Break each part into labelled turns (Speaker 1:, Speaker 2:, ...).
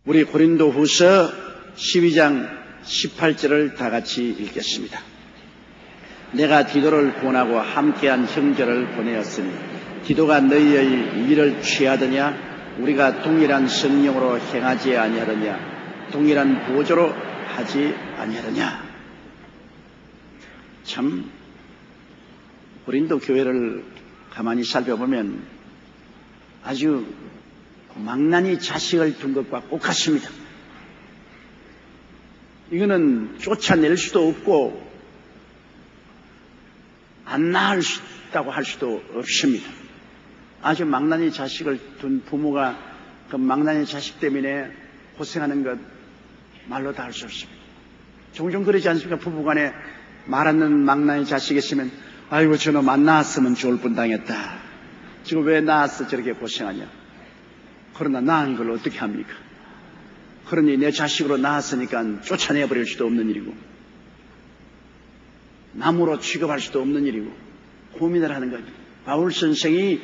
Speaker 1: 우리 고린도후서 12장 18절을 다 같이 읽겠습니다. 내가 디도를 권하고 함께한 형제를 보내었으니 디도가 너희의 일을 취하더냐? 우리가 동일한 성령으로 행하지 아니하더냐? 동일한 보조로 하지 아니하더냐? 참 고린도 교회를 가만히 살펴보면 아주 망나니 자식을 둔 것과 똑같습니다. 이거는 쫓아낼 수도 없고 안 낳았다고 할 수도 없습니다. 아주 망나니 자식을 둔 부모가 그 망나니 자식 때문에 고생하는 것 말로 다 할 수 없습니다. 종종 그러지 않습니까? 부부간에 말 않는 망나니 자식이 있으면 아이고 저놈 안 낳았으면 좋을 뻔당했다. 지금 왜 낳았어 저렇게 고생하냐. 그러나 낳은 걸 어떻게 합니까? 그러니 내 자식으로 낳았으니까 쫓아내버릴 수도 없는 일이고 남으로 취급할 수도 없는 일이고 고민을 하는 거죠. 바울 선생이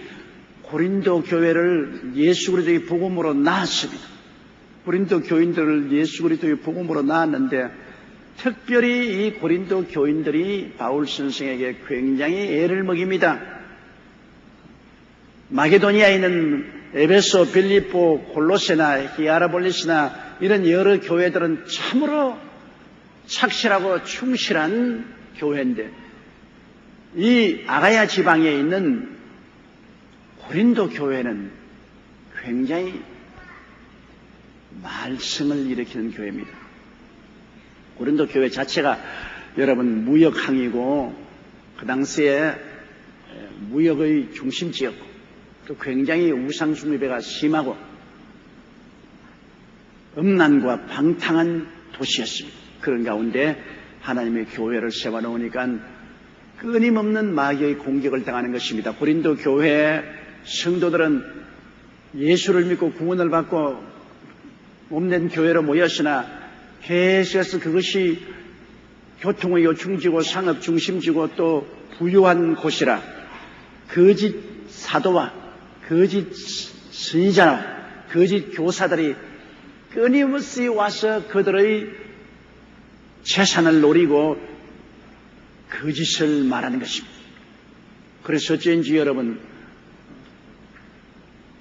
Speaker 1: 고린도 교회를 예수 그리스도의 복음으로 낳았습니다. 고린도 교인들을 예수 그리스도의 복음으로 낳았는데 특별히 이 고린도 교인들이 바울 선생에게 굉장히 애를 먹입니다. 마게도니아에 있는 에베소, 빌립보, 골로새나 히아라볼리스나 이런 여러 교회들은 참으로 착실하고 충실한 교회인데 이 아가야 지방에 있는 고린도 교회는 굉장히 말썽을 일으키는 교회입니다. 고린도 교회 자체가 여러분 무역항이고 그 당시에 무역의 중심지였고 또 굉장히 우상숭배가 심하고 음란과 방탕한 도시였습니다. 그런 가운데 하나님의 교회를 세워놓으니까 끊임없는 마귀의 공격을 당하는 것입니다. 고린도 교회 성도들은 예수를 믿고 구원을 받고 몸된 교회로 모였으나 계속해서 그것이 교통의 요충지고 상업 중심지고 또 부유한 곳이라 거짓 사도와 거짓 선지자와 거짓 교사들이 끊임없이 와서 그들의 재산을 노리고 거짓을 말하는 것입니다. 그래서 어쩐지 여러분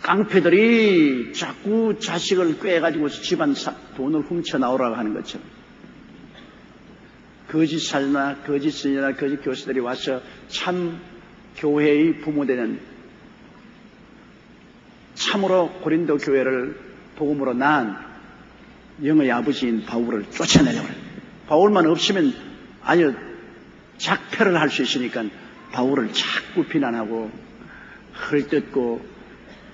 Speaker 1: 깡패들이 자꾸 자식을 꿰가지고 집안 돈을 훔쳐 나오라고 하는 것처럼 거짓 사도나 거짓 선지자나 거짓 교사들이 와서 참 교회의 부모되는 참으로 고린도 교회를 복음으로 낳은 영의 아버지인 바울을 쫓아내려고 해요. 바울만 없으면 아주 작별을 할 수 있으니까 바울을 자꾸 비난하고 헐뜯고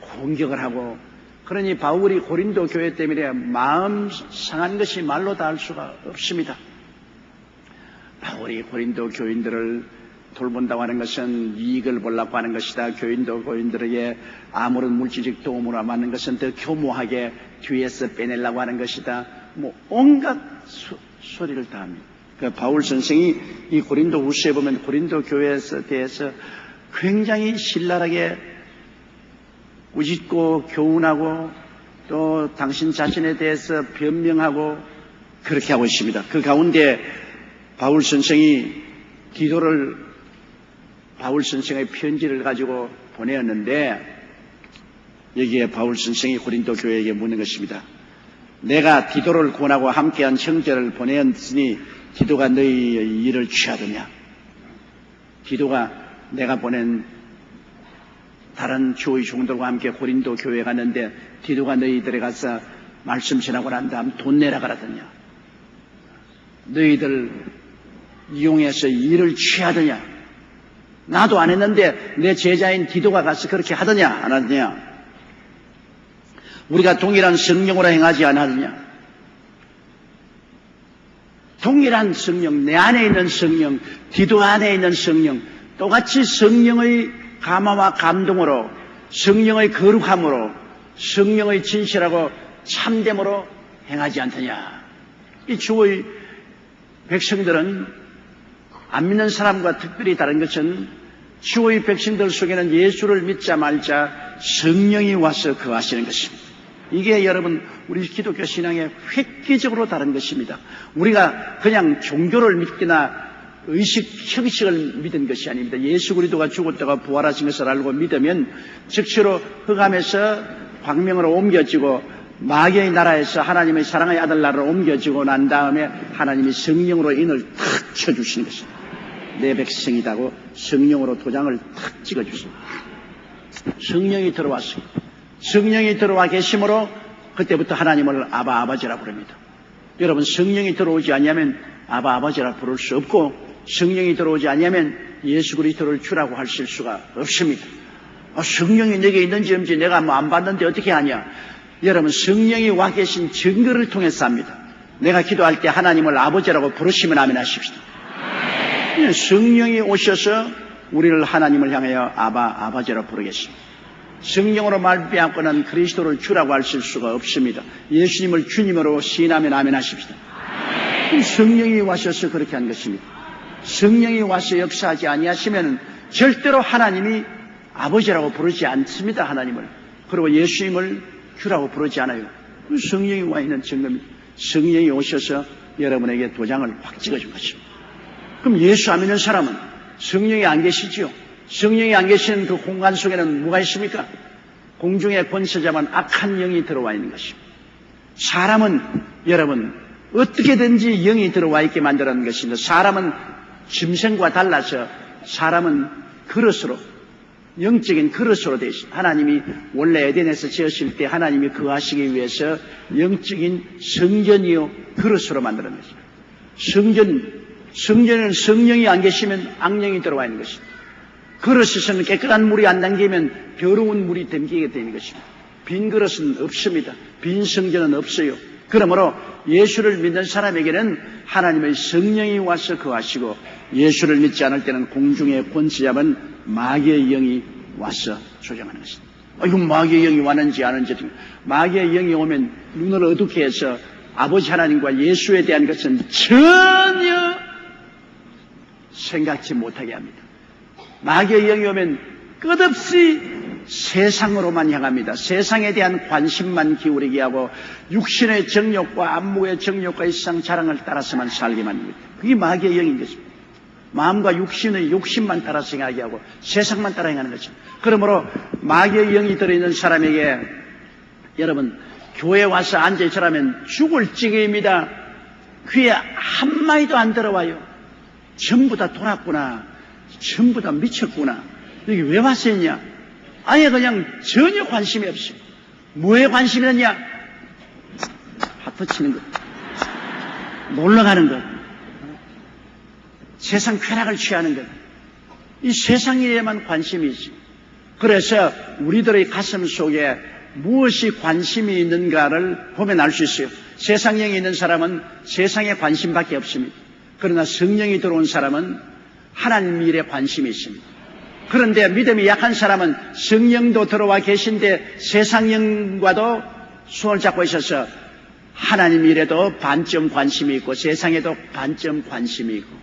Speaker 1: 공격을 하고 그러니 바울이 고린도 교회 때문에 마음 상한 것이 말로 다 할 수가 없습니다. 바울이 고린도 교인들을 돌본다고 하는 것은 이익을 보려고 하는 것이다. 교인들에게 아무런 물질적 도움으로 맞는 것은 더 교모하게 뒤에서 빼내려고 하는 것이다. 온갖 소리를 다 합니다. 그러니까 바울 선생이 이 고린도 후서에 보면 고린도 교회에 대해서 굉장히 신랄하게 우짓고 교훈하고 또 당신 자신에 대해서 변명하고 그렇게 하고 있습니다. 그 가운데 바울 선생이 디도를 바울 선생의 편지를 가지고 보내었는데 여기에 바울 선생이 고린도 교회에게 묻는 것입니다. 내가 디도를 권하고 함께한 형제를 보내었으니 디도가 너희의 일을 취하더냐? 디도가 내가 보낸 다른 주의 종들과 함께 고린도 교회에 갔는데 디도가 너희들에 가서 말씀 전하고 난 다음 돈 내라 그러더냐? 너희들 이용해서 일을 취하더냐? 나도 안 했는데 내 제자인 디도가 가서 그렇게 하더냐 안 하더냐? 우리가 동일한 성령으로 행하지 않았느냐? 동일한 성령, 내 안에 있는 성령, 디도 안에 있는 성령, 똑같이 성령의 감화와 감동으로, 성령의 거룩함으로, 성령의 진실하고 참됨으로 행하지 않더냐? 이 주의 백성들은 안 믿는 사람과 특별히 다른 것은 주의 백성들 속에는 예수를 믿자 말자 성령이 와서 거하시는 것입니다. 이게 여러분 우리 기독교 신앙의 획기적으로 다른 것입니다. 우리가 그냥 종교를 믿거나 형식을 믿은 것이 아닙니다. 예수 그리스도가 죽었다가 부활하신 것을 알고 믿으면 즉시로 흑암에서 광명으로 옮겨지고 마귀의 나라에서 하나님의 사랑의 아들 나라로 옮겨지고 난 다음에 하나님이 성령으로 인을 탁 쳐주시는 것입니다. 내 백성이다고 성령으로 도장을 탁 찍어주십니다. 성령이 들어왔습니다. 성령이 들어와 계심으로 그때부터 하나님을 아바 아버지라 부릅니다. 여러분, 성령이 들어오지 않으면 아바 아버지라 부를 수 없고, 성령이 들어오지 않으면 예수 그리스도를 주라고 하실 수가 없습니다. 성령이 내게 있는지 없는지 내가 안 봤는데 어떻게 아냐? 여러분, 성령이 와 계신 증거를 통해서 합니다. 내가 기도할 때 하나님을 아버지라고 부르시면 아멘 하십시다. 성령이 오셔서 우리를 하나님을 향하여 아버지라 부르겠습니다. 성령으로 말미암고는 그리스도를 주라고 하실 수가 없습니다. 예수님을 주님으로 시인하면 아멘 하십시다. 성령이 와셔서 그렇게 한 것입니다. 성령이 와서 역사하지 아니하시면 절대로 하나님이 아버지라고 부르지 않습니다. 하나님을. 그리고 예수님을 주라고 부르지 않아요. 성령이 와 있는 증거입니다. 성령이 오셔서 여러분에게 도장을 확 찍어준 것입니다. 그럼 예수 안 믿는 사람은 성령이 안 계시지요? 성령이 안 계시는 그 공간 속에는 뭐가 있습니까? 공중의 권세자만 악한 영이 들어와 있는 것입니다. 사람은 여러분 어떻게든지 영이 들어와 있게 만들어낸 것입니다. 사람은 짐승과 달라서 사람은 그릇으로, 영적인 그릇으로 되어 있습니다. 하나님이 원래 에덴에서 지으실 때 하나님이 거하시기 위해서 영적인 성전이요 그릇으로 만들어낸 것입니다. 성전에는 성령이 안 계시면 악령이 들어와 있는 것입니다. 그릇에서는 깨끗한 물이 안 담기면 더러운 물이 담기게 되는 것입니다. 빈 그릇은 없습니다. 빈 성전은 없어요. 그러므로 예수를 믿는 사람에게는 하나님의 성령이 와서 거하시고, 예수를 믿지 않을 때는 공중의 권세자는 마귀의 영이 와서 조정하는 것입니다. 이거 마귀의 영이 왔는지 아는지, 마귀의 영이 오면 눈을 어둡게 해서 아버지 하나님과 예수에 대한 것은 전혀 생각지 못하게 합니다. 마귀의 영이 오면 끝없이 세상으로만 향합니다. 세상에 대한 관심만 기울이게 하고 육신의 정욕과 안목의 정욕과 이 세상 자랑을 따라서만 살게 만듭니다. 그게 마귀의 영인 것입니다. 마음과 육신의 욕심만 따라 생각하게 하고 세상만 따라 행하는 것입니다. 그러므로 마귀의 영이 들어있는 사람에게 여러분 교회 와서 앉아있으라면 죽을 찌개입니다. 귀에 한마디도 안 들어와요. 전부 다 돌았구나. 전부 다 미쳤구나. 여기 왜 왔었냐? 아예 그냥 전혀 관심이 없어. 뭐에 관심이 있느냐? 하트 치는 것, 놀러가는 것, 세상 쾌락을 취하는 것, 이 세상 일에만 관심이 있지. 그래서 우리들의 가슴 속에 무엇이 관심이 있는가를 보면 알 수 있어요. 세상령이 있는 사람은 세상에 관심밖에 없습니다. 그러나 성령이 들어온 사람은 하나님 일에 관심이 있습니다. 그런데 믿음이 약한 사람은 성령도 들어와 계신데 세상령과도 손을 잡고 있어서 하나님 일에도 반점 관심이 있고 세상에도 반점 관심이 있고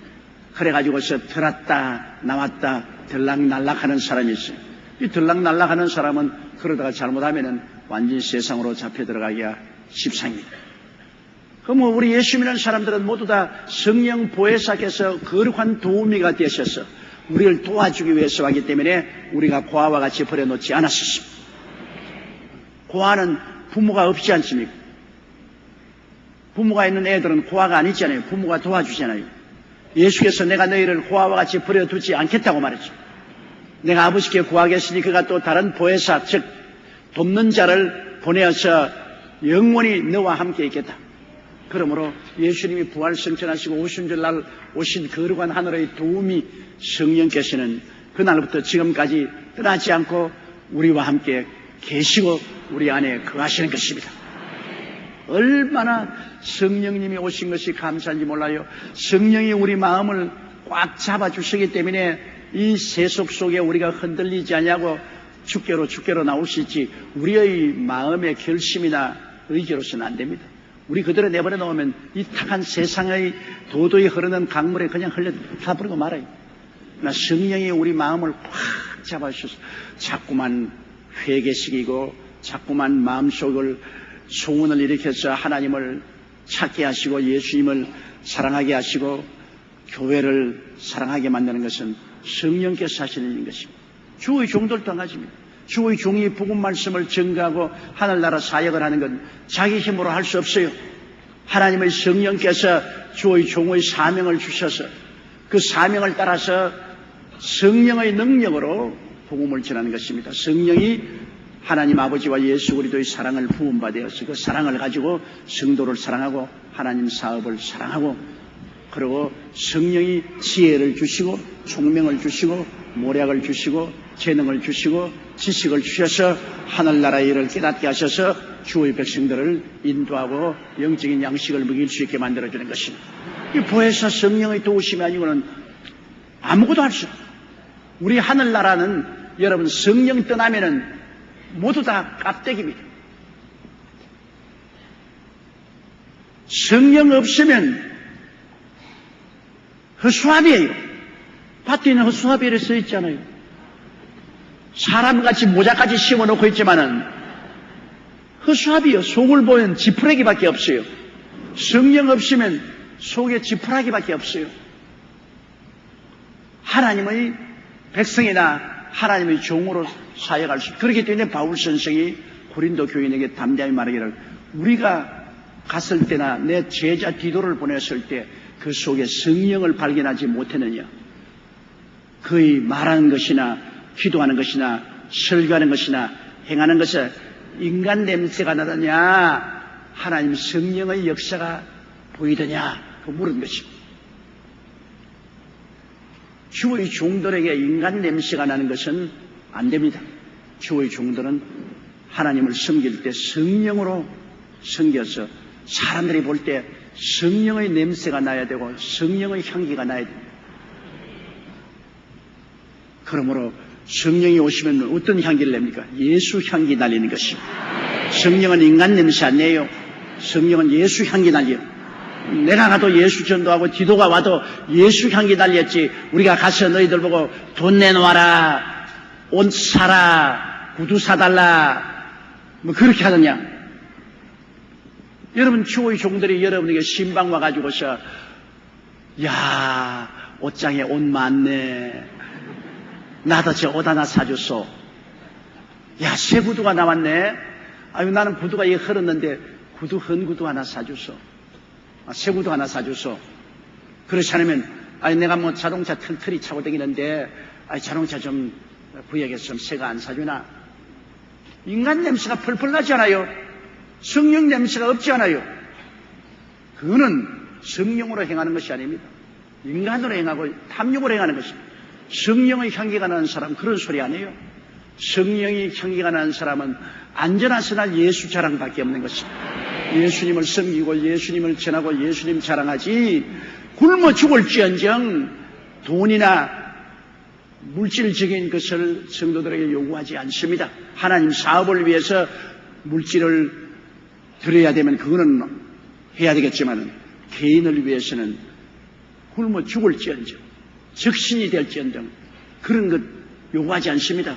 Speaker 1: 그래가지고서 들었다 나왔다 들락날락하는 사람이 있어요. 이 들락날락하는 사람은 그러다가 잘못하면은 완전히 세상으로 잡혀 들어가기가 십상입니다. 그럼 우리 예수 믿는 사람들은 모두 다 성령 보혜사께서 거룩한 도우미가 되셔서 우리를 도와주기 위해서 하기 때문에 우리가 고아와 같이 버려놓지 않았습니다. 고아는 부모가 없지 않습니까? 부모가 있는 애들은 고아가 아니잖아요. 부모가 도와주잖아요. 예수께서 내가 너희를 고아와 같이 버려두지 않겠다고 말했죠. 내가 아버지께 구하겠으니 그가 또 다른 보혜사 즉 돕는 자를 보내어서 영원히 너와 함께 있겠다. 그러므로 예수님이 부활승천하시고 오순절날 오신 거룩한 하늘의 도우미 성령께서는 그날부터 지금까지 떠나지 않고 우리와 함께 계시고 우리 안에 거하시는 것입니다. 얼마나 성령님이 오신 것이 감사한지 몰라요. 성령이 우리 마음을 꽉 잡아주시기 때문에 이 세속 속에 우리가 흔들리지 않냐고 주께로 나올 수 있지 우리의 마음의 결심이나 의지로서는 안 됩니다. 우리 그대로 내버려 놓으면 이 탁한 세상의 도도히 흐르는 강물에 그냥 흘러가버리고 말아요. 그러나 성령이 우리 마음을 꽉 잡아주셔서 자꾸만 회개시키고 자꾸만 마음속을 소원을 일으켜서 하나님을 찾게 하시고 예수님을 사랑하게 하시고 교회를 사랑하게 만드는 것은 성령께서 하시는 것입니다. 주의 종들도 마찬가지입니다. 주의 종이 복음 말씀을 전가하고 하늘나라 사역을 하는 건 자기 힘으로 할 수 없어요. 하나님의 성령께서 주의 종의 사명을 주셔서 그 사명을 따라서 성령의 능력으로 복음을 전하는 것입니다. 성령이 하나님 아버지와 예수 그리스도의 사랑을 부음받아서 그 사랑을 가지고 성도를 사랑하고 하나님 사업을 사랑하고, 그리고 성령이 지혜를 주시고 총명을 주시고 모략을 주시고 재능을 주시고 지식을 주셔서 하늘나라의 일을 깨닫게 하셔서 주의 백성들을 인도하고 영적인 양식을 먹일 수 있게 만들어주는 것입니다. 이 보혜사 성령의 도우심이 아니고는 아무것도 할 수 없어요. 우리 하늘나라는 여러분 성령 떠나면은 모두 다 깝대기입니다. 성령 없으면 허수아비예요. 밭에 있는 허수아비를 써 있잖아요. 사람같이 모자까지 심어놓고 있지만은 허수아비요. 속을 보면 지푸라기밖에 없어요. 성령 없으면 속에 지푸라기밖에 없어요. 하나님의 백성이나 하나님의 종으로 사역할 수. 그렇기 때문에 바울 선생이 고린도 교인에게 담대히 말하기를, 우리가 갔을 때나 내 제자 디도를 보냈을 때 그 속에 성령을 발견하지 못했느냐. 그의 말하는 것이나 기도하는 것이나 설교하는 것이나 행하는 것에 인간 냄새가 나더냐, 하나님 성령의 역사가 보이더냐, 그 물은 것입니다. 주의 종들에게 인간 냄새가 나는 것은 안 됩니다. 주의 종들은 하나님을 섬길 때 성령으로 섬겨서 사람들이 볼 때 성령의 냄새가 나야 되고 성령의 향기가 나야 됩니다. 그러므로 성령이 오시면 어떤 향기를 냅니까? 예수 향기 날리는 것입니다. 성령은 인간 냄새 안 내요. 성령은 예수 향기 날려요. 내가 가도 예수 전도하고 디도가 와도 예수 향기 날렸지, 우리가 가서 너희들 보고 돈 내놓아라, 옷 사라, 구두 사달라 뭐 그렇게 하느냐. 여러분 주의 종들이 여러분에게 신방 와가지고서 야 옷장에 옷 많네, 나도 저 옷 하나 사줬어, 야 새 구두가 나왔네, 아유 나는 구두가 이게 흐렸는데 구두 헌 구두 하나 사줬어, 새 구두 하나 사줬어. 그렇지 않으면 아니 내가 뭐 자동차 털털이 차고 다니는데 아니 자동차 좀 구역에서 새가 안 사주나. 인간 냄새가 펄펄 나지 않아요? 성령 냄새가 없지 않아요? 그거는 성령으로 행하는 것이 아닙니다. 인간으로 행하고 탐욕으로 행하는 것입니다. 성령의 향기가 나는 사람 그런 소리 안 해요. 성령의 향기가 나는 사람은 안전하서나 예수 자랑밖에 없는 것입니다. 예수님을 섬기고 예수님을 전하고 예수님 자랑하지, 굶어 죽을지언정 돈이나 물질적인 것을 성도들에게 요구하지 않습니다. 하나님 사업을 위해서 물질을 드려야 되면 그거는 해야 되겠지만 개인을 위해서는 굶어 죽을지언정 적신이 될지언정 그런 것 요구하지 않습니다.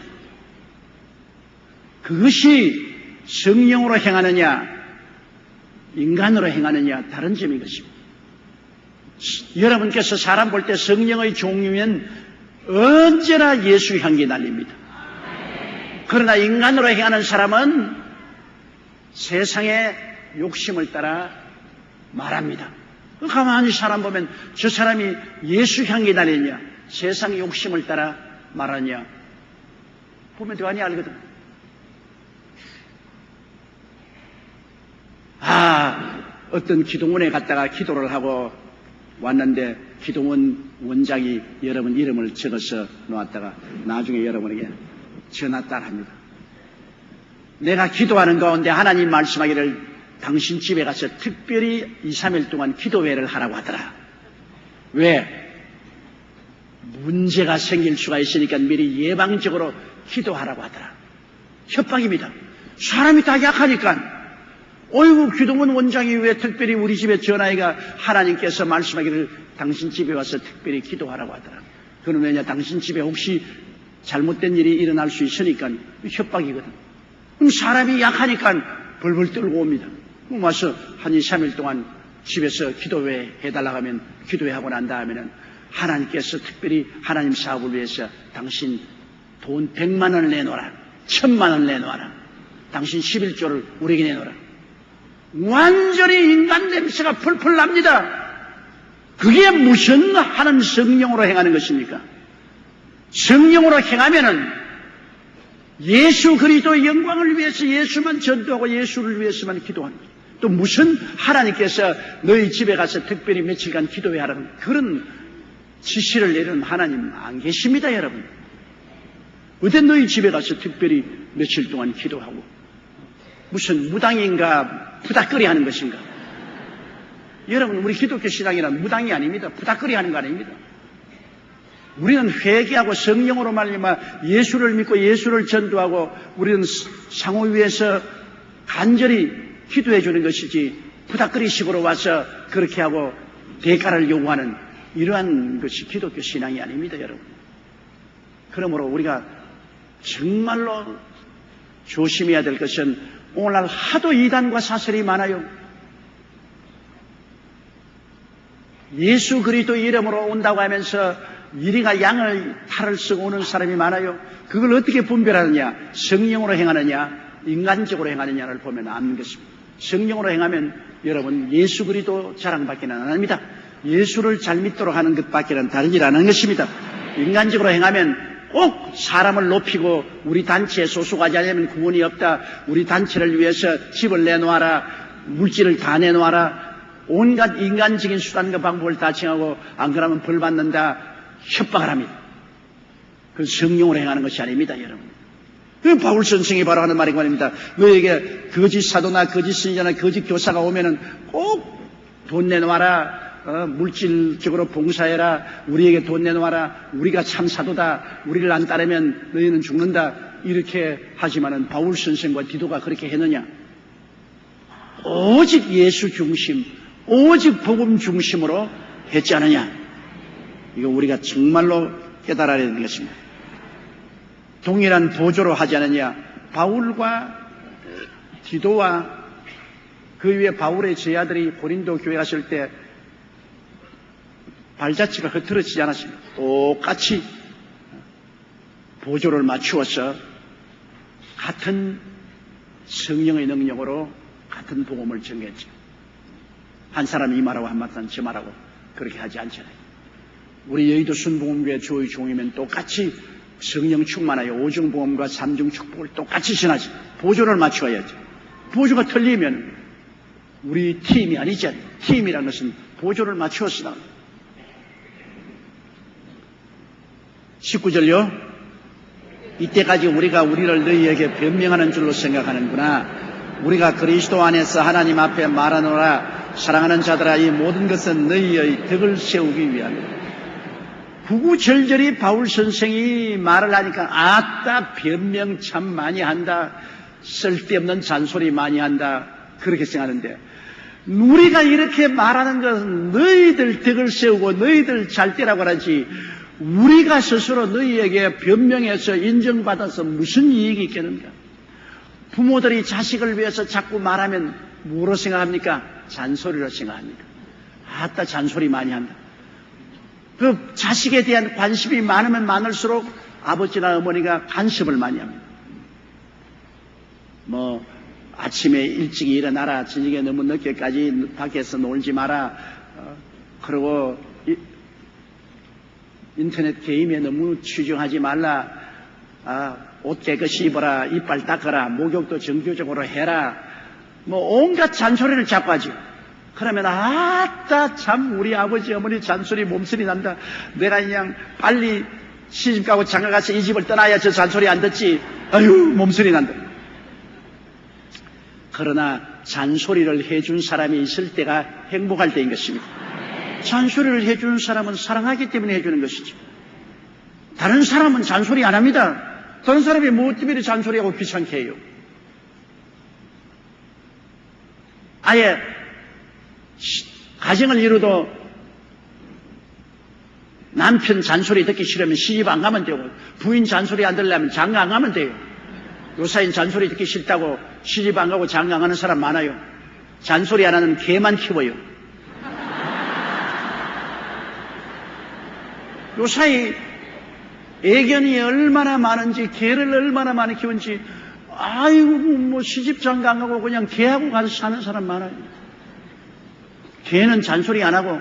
Speaker 1: 그것이 성령으로 행하느냐 인간으로 행하느냐 다른 점인 것입니다. 여러분께서 사람 볼 때 성령의 종이면 언제나 예수 향기 날립니다. 그러나 인간으로 행하는 사람은 세상의 욕심을 따라 말합니다. 가만히 사람 보면 저 사람이 예수 향기 날리냐 세상의 욕심을 따라 말하냐 보면 대단히 알거든. 어떤 기도원에 갔다가 기도를 하고 왔는데 기도원 원장이 여러분 이름을 적어서 놓았다가 나중에 여러분에게 전화 따라합니다. 내가 기도하는 가운데 하나님 말씀하기를 당신 집에 가서 특별히 2, 3일 동안 기도회를 하라고 하더라. 왜? 문제가 생길 수가 있으니까 미리 예방적으로 기도하라고 하더라. 협박입니다. 사람이 다 약하니까. 어이구 기도원 원장이 왜 특별히 우리 집에 전화해가 하나님께서 말씀하기를 당신 집에 와서 특별히 기도하라고 하더라. 그건 왜냐 당신 집에 혹시 잘못된 일이 일어날 수 있으니까 협박이거든. 그럼 사람이 약하니까 벌벌 떨고 옵니다. 그럼 와서 한 2, 3일 동안 집에서 기도회 해달라고 하면 기도회 하고 난 다음에는 하나님께서 특별히 하나님 사업을 위해서 당신 돈 100만 원을 내놓아라. 1000만 원을 내놓아라. 당신 11조를 우리에게 내놓아라. 완전히 인간 냄새가 풀풀 납니다. 그게 무슨 하나님 성령으로 행하는 것입니까? 성령으로 행하면은 예수 그리스도의 영광을 위해서 예수만 전도하고 예수를 위해서만 기도하는 거예요. 또 무슨 하나님께서 너희 집에 가서 특별히 며칠간 기도회 하라는 그런 지시를 내리는 하나님 안 계십니다, 여러분. 어디 너희 집에 가서 특별히 며칠 동안 기도하고 무슨 무당인가 부닥거리 하는 것인가? 여러분, 우리 기독교 신앙이란 무당이 아닙니다. 부닥거리 하는 거 아닙니다. 우리는 회개하고 성령으로 말미암아 예수를 믿고 예수를 전도하고 우리는 상호 위에서 간절히 기도해 주는 것이지 부닥거리식으로 와서 그렇게 하고 대가를 요구하는 이러한 것이 기독교 신앙이 아닙니다, 여러분. 그러므로 우리가 정말로 조심해야 될 것은 오늘날 하도 이단과 사설이 많아요. 예수 그리스도 이름으로 온다고 하면서 이리가 양을 탈을 쓰고 오는 사람이 많아요. 그걸 어떻게 분별하느냐? 성령으로 행하느냐? 인간적으로 행하느냐를 보면 아는 것입니다. 성령으로 행하면 여러분 예수 그리스도 자랑밖에 안 합니다. 예수를 잘 믿도록 하는 것밖에는 다른 일 안 하는 것입니다. 인간적으로 행하면 꼭 사람을 높이고 우리 단체에 소속하지 않으면 구원이 없다. 우리 단체를 위해서 집을 내놓아라. 물질을 다 내놓아라. 온갖 인간적인 수단과 방법을 다 정하고 안 그러면 벌 받는다. 협박을 합니다. 그건 성령으로 행하는 것이 아닙니다, 여러분. 그 바울 선생이 바로 하는 말이 말입니다. 너에게 거짓 사도나 거짓 선지자나 거짓 교사가 오면은 꼭 돈 내놓아라. 물질적으로 봉사해라. 우리에게 돈 내놓아라. 우리가 참 사도다. 우리를 안 따르면 너희는 죽는다. 이렇게 하지만은 바울 선생과 디도가 그렇게 했느냐? 오직 예수 중심, 오직 복음 중심으로 했지 않느냐? 이거 우리가 정말로 깨달아야 되는 것입니다. 동일한 보조로 하지 않느냐? 바울과 디도와 그 위에 바울의 제자들이 고린도 교회 갔을 때 발자취가 흐트러지지 않았습니다. 똑같이 보조를 맞추어서 같은 성령의 능력으로 같은 복음을 전했죠. 한 사람이 이 말하고 한 사람은 저 말하고 그렇게 하지 않잖아요. 우리 여의도 순복음교회 조의 종이면 똑같이 성령 충만하여 오중복음과 삼중 축복을 똑같이 전하지. 보조를 맞추어야죠. 보조가 틀리면 우리 팀이 아니죠. 팀이라는 것은 보조를 맞추어서 나옵니다. 19절요. 이때까지 우리가 우리를 너희에게 변명하는 줄로 생각하는구나. 우리가 그리스도 안에서 하나님 앞에 말하노라. 사랑하는 자들아, 이 모든 것은 너희의 덕을 세우기 위함이다. 구구절절히 바울 선생이 말을 하니까 아따 변명 참 많이 한다. 쓸데없는 잔소리 많이 한다. 그렇게 생각하는데 우리가 이렇게 말하는 것은 너희들 덕을 세우고 너희들 잘 되라고 하지 우리가 스스로 너희에게 변명해서 인정받아서 무슨 이익이 있겠는가? 부모들이 자식을 위해서 자꾸 말하면 뭐로 생각합니까? 잔소리로 생각합니다. 아따 잔소리 많이 한다. 그 자식에 대한 관심이 많으면 많을수록 아버지나 어머니가 간섭을 많이 합니다. 아침에 일찍 일어나라. 저녁에 너무 늦게까지 밖에서 놀지 마라. 그리고 인터넷 게임에 너무 치중하지 말라. 옷 깨끗이 입어라. 이빨 닦아라. 목욕도 정규적으로 해라. 온갖 잔소리를 자꾸 하지. 그러면 아따 참 우리 아버지 어머니 잔소리 몸소리 난다. 내가 그냥 빨리 시집 가고 장가 가서 이 집을 떠나야 저 잔소리 안 듣지. 아유 몸소리 난다. 그러나 잔소리를 해준 사람이 있을 때가 행복할 때인 것입니다. 잔소리를 해주는 사람은 사랑하기 때문에 해주는 것이죠. 다른 사람은 잔소리 안 합니다. 다른 사람이 무엇 때문에 잔소리하고 귀찮게 해요. 아예 가정을 이루도 남편 잔소리 듣기 싫으면 시집 안 가면 되고 부인 잔소리 안 들으려면 장가 안 가면 돼요. 요사이는 잔소리 듣기 싫다고 시집 안 가고 장가 안 가는 사람 많아요. 잔소리 안 하는 개만 키워요. 요사이 애견이 얼마나 많은지, 개를 얼마나 많이 키운지, 아이고, 뭐 시집 장가 안 가고 그냥 개하고 가서 사는 사람 많아요. 개는 잔소리 안 하고,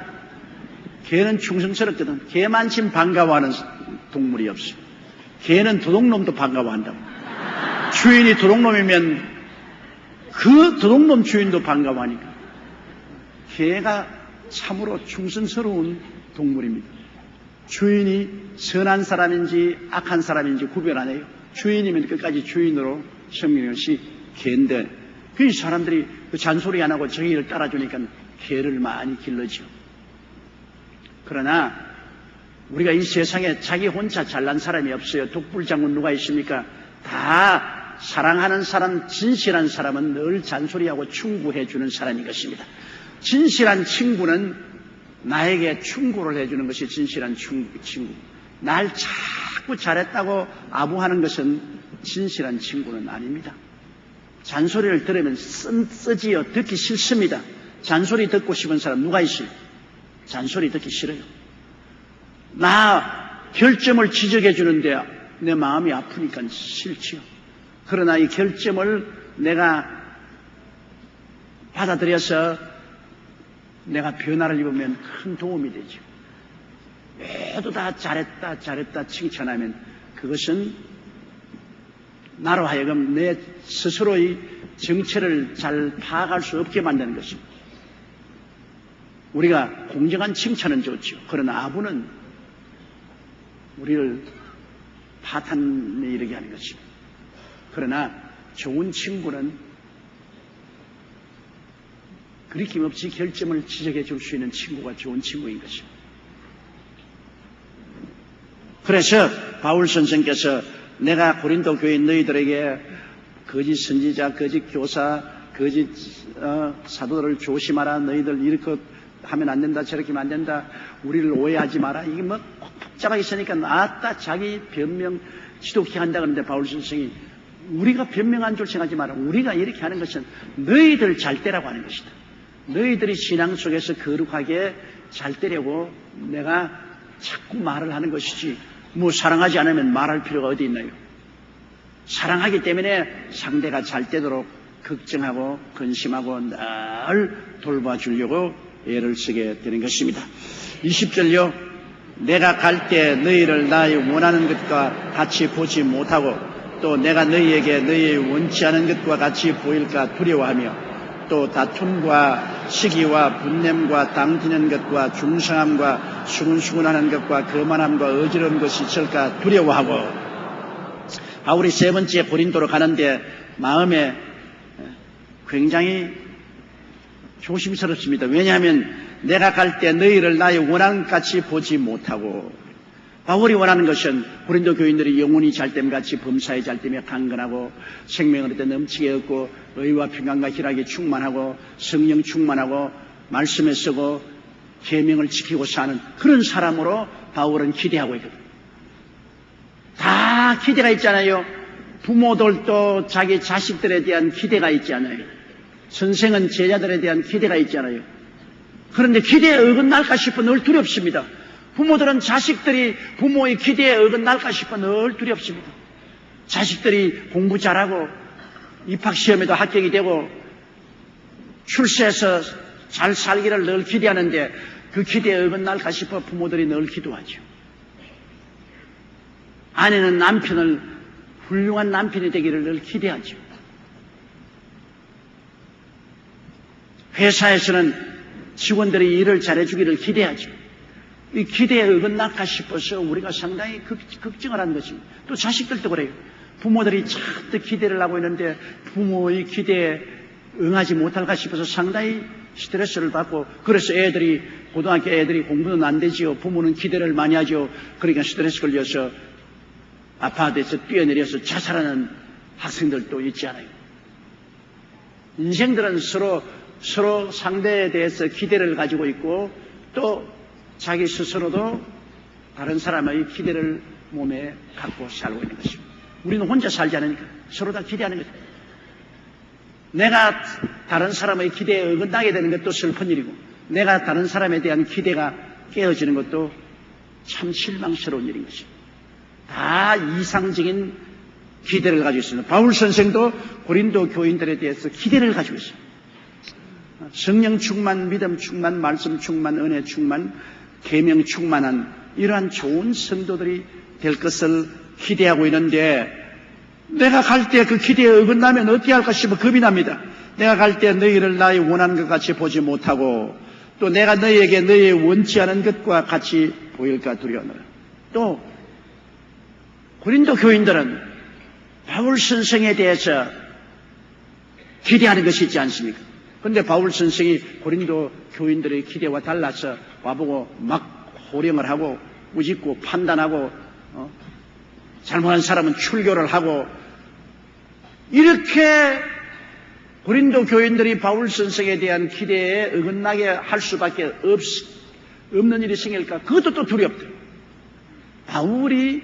Speaker 1: 개는 충성스럽거든. 개만큼 반가워하는 동물이 없어. 개는 도둑놈도 반가워한다고. 주인이 도둑놈이면 그 도둑놈 주인도 반가워하니까. 개가 참으로 충성스러운 동물입니다. 주인이 선한 사람인지 악한 사람인지 구별 안 해요. 주인이면 끝까지 주인으로 섬기는 것이 개인데, 그 사람들이 그 잔소리 안 하고 정의를 따라주니까 개를 많이 길러죠. 그러나 우리가 이 세상에 자기 혼자 잘난 사람이 없어요. 독불장군 누가 있습니까? 다 사랑하는 사람, 진실한 사람은 늘 잔소리하고 충고해 주는 사람인 것입니다. 진실한 친구는 나에게 충고를 해주는 것이 진실한 친구. 날 자꾸 잘했다고 아부하는 것은 진실한 친구는 아닙니다. 잔소리를 들으면 쓰지요. 듣기 싫습니다. 잔소리 듣고 싶은 사람 누가 있어요? 잔소리 듣기 싫어요. 나 결점을 지적해 주는데 내 마음이 아프니까 싫지요. 그러나 이 결점을 내가 받아들여서 내가 변화를 입으면 큰 도움이 되죠. 모두 다 잘했다 칭찬하면 그것은 나로 하여금 내 스스로의 정체를 잘 파악할 수 없게 만드는 것입니다. 우리가 공정한 칭찬은 좋죠. 그러나 아부는 우리를 파탄에 이르게 하는 것입니다. 그러나 좋은 친구는 그리낌 없이 결점을 지적해 줄 수 있는 친구가 좋은 친구인 것입니다. 그래서 바울 선생께서 내가 고린도 교회 너희들에게 거짓 선지자, 거짓 교사, 거짓 사도들을 조심하라. 너희들 이렇게 하면 안 된다, 저렇게 하면 안 된다. 우리를 오해하지 마라. 이게 뭐 복잡하게 있으니까 아따 자기 변명 지독히 한다 그러는데 바울 선생이 우리가 변명한 줄 생각하지 마라. 우리가 이렇게 하는 것은 너희들 잘 되라고 하는 것이다. 너희들이 신앙 속에서 거룩하게 잘 되려고 내가 자꾸 말을 하는 것이지 뭐 사랑하지 않으면 말할 필요가 어디 있나요? 사랑하기 때문에 상대가 잘 되도록 걱정하고 근심하고 늘 돌봐주려고 애를 쓰게 되는 것입니다. 20절요. 내가 갈 때 너희를 나의 원하는 것과 같이 보지 못하고 또 내가 너희에게 너희의 원치 않은 것과 같이 보일까 두려워하며 또 다툼과 시기와 분냄과 당기는 것과 중상함과 수근수근하는 것과 거만함과 어지러운 것이 있을까 두려워하고 바울이 세 번째 고린도로 가는데 마음에 굉장히 조심스럽습니다. 왜냐하면 내가 갈 때 너희를 나의 원하는 것 같이 보지 못하고 바울이 원하는 것은 고린도 교인들이 영혼이 잘됨 같이 범사에 잘되며 강건하고 생명을 얻어 넘치게 얻고 의와 평강과 희락에 충만하고 성령 충만하고 말씀에 쓰고 계명을 지키고 사는 그런 사람으로 바울은 기대하고 있거든요. 다 기대가 있잖아요. 부모들도 자기 자식들에 대한 기대가 있잖아요. 선생은 제자들에 대한 기대가 있잖아요. 그런데 기대에 어긋날까 싶어 늘 두렵습니다. 부모들은 자식들이 부모의 기대에 어긋날까 싶어 늘 두렵습니다. 자식들이 공부 잘하고 입학시험에도 합격이 되고 출세해서 잘 살기를 늘 기대하는데 그 기대에 어긋날까 싶어 부모들이 늘 기도하죠. 아내는 남편을 훌륭한 남편이 되기를 늘 기대하죠. 회사에서는 직원들이 일을 잘해주기를 기대하죠. 이 기대에 어긋날까 싶어서 우리가 상당히 걱정을 하는 것입니다. 또 자식들도 그래요. 부모들이 잔뜩 기대를 하고 있는데 부모의 기대에 응하지 못할까 싶어서 상당히 스트레스를 받고 그래서 고등학교 애들이 공부는 안 되지요. 부모는 기대를 많이 하죠. 그러니까 스트레스 걸려서 아파트에서 뛰어내려서 자살하는 학생들도 있지 않아요. 인생들은 서로 상대에 대해서 기대를 가지고 있고 또 자기 스스로도 다른 사람의 기대를 몸에 갖고 살고 있는 것입니다. 우리는 혼자 살지 않으니까 서로 다 기대하는 거죠. 내가 다른 사람의 기대에 어긋나게 되는 것도 슬픈 일이고 내가 다른 사람에 대한 기대가 깨어지는 것도 참 실망스러운 일인 것입니다. 다 이상적인 기대를 가지고 있습니다. 바울 선생도 고린도 교인들에 대해서 기대를 가지고 있어요. 성령 충만, 믿음 충만, 말씀 충만, 은혜 충만, 계명 충만한 이러한 좋은 성도들이 될 것을 기대하고 있는데 내가 갈 때 그 기대에 어긋나면 어떻게 할까 싶어 겁이 납니다. 내가 갈 때 너희를 나의 원하는 것 같이 보지 못하고 또 내가 너희에게 너희의 원치 않은 것과 같이 보일까 두려워하노라. 또 고린도 교인들은 바울 선생에 대해서 기대하는 것이 있지 않습니까? 그런데 바울 선생이 고린도 교인들의 기대와 달라서 와보고 막 호령을 하고 우짓고 판단하고 잘못한 사람은 출교를 하고 이렇게 고린도 교인들이 바울 선생에 대한 기대에 어긋나게 할 수밖에 없는 일이 생길까? 그것도 또 두렵다. 바울이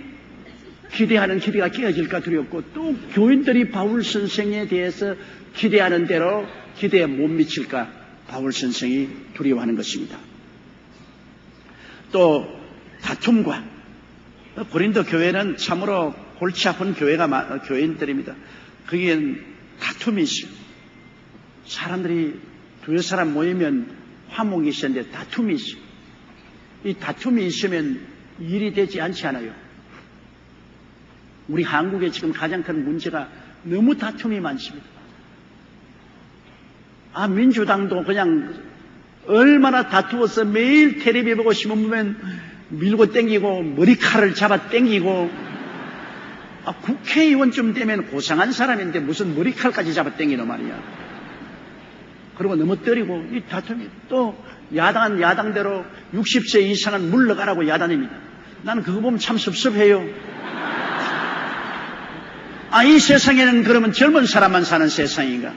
Speaker 1: 기대하는 기대가 깨어질까 두렵고 또 교인들이 바울 선생에 대해서 기대하는 대로 기대에 못 미칠까 바울 선생이 두려워하는 것입니다. 또 다툼과 고린도 교회는 참으로 골치 아픈 교인들입니다. 거기엔 다툼이 있어요. 사람들이 두어 사람 모이면 화목이 있었는데 다툼이 있어요. 이 다툼이 있으면 일이 되지 않지 않아요. 우리 한국의 지금 가장 큰 문제가 너무 다툼이 많습니다. 민주당도 그냥 얼마나 다투어서 매일 텔레비 보고 신문 보면 밀고 땡기고 머리칼을 잡아 땡기고 국회의원쯤 되면 고상한 사람인데 무슨 머리칼까지 잡아 땡기는 말이야. 그리고 넘어뜨리고 이 다툼이 또 야당은 야당대로 60세 이상은 물러가라고 야단입니다. 나는 그거 보면 참 섭섭해요. 이 세상에는 그러면 젊은 사람만 사는 세상인가?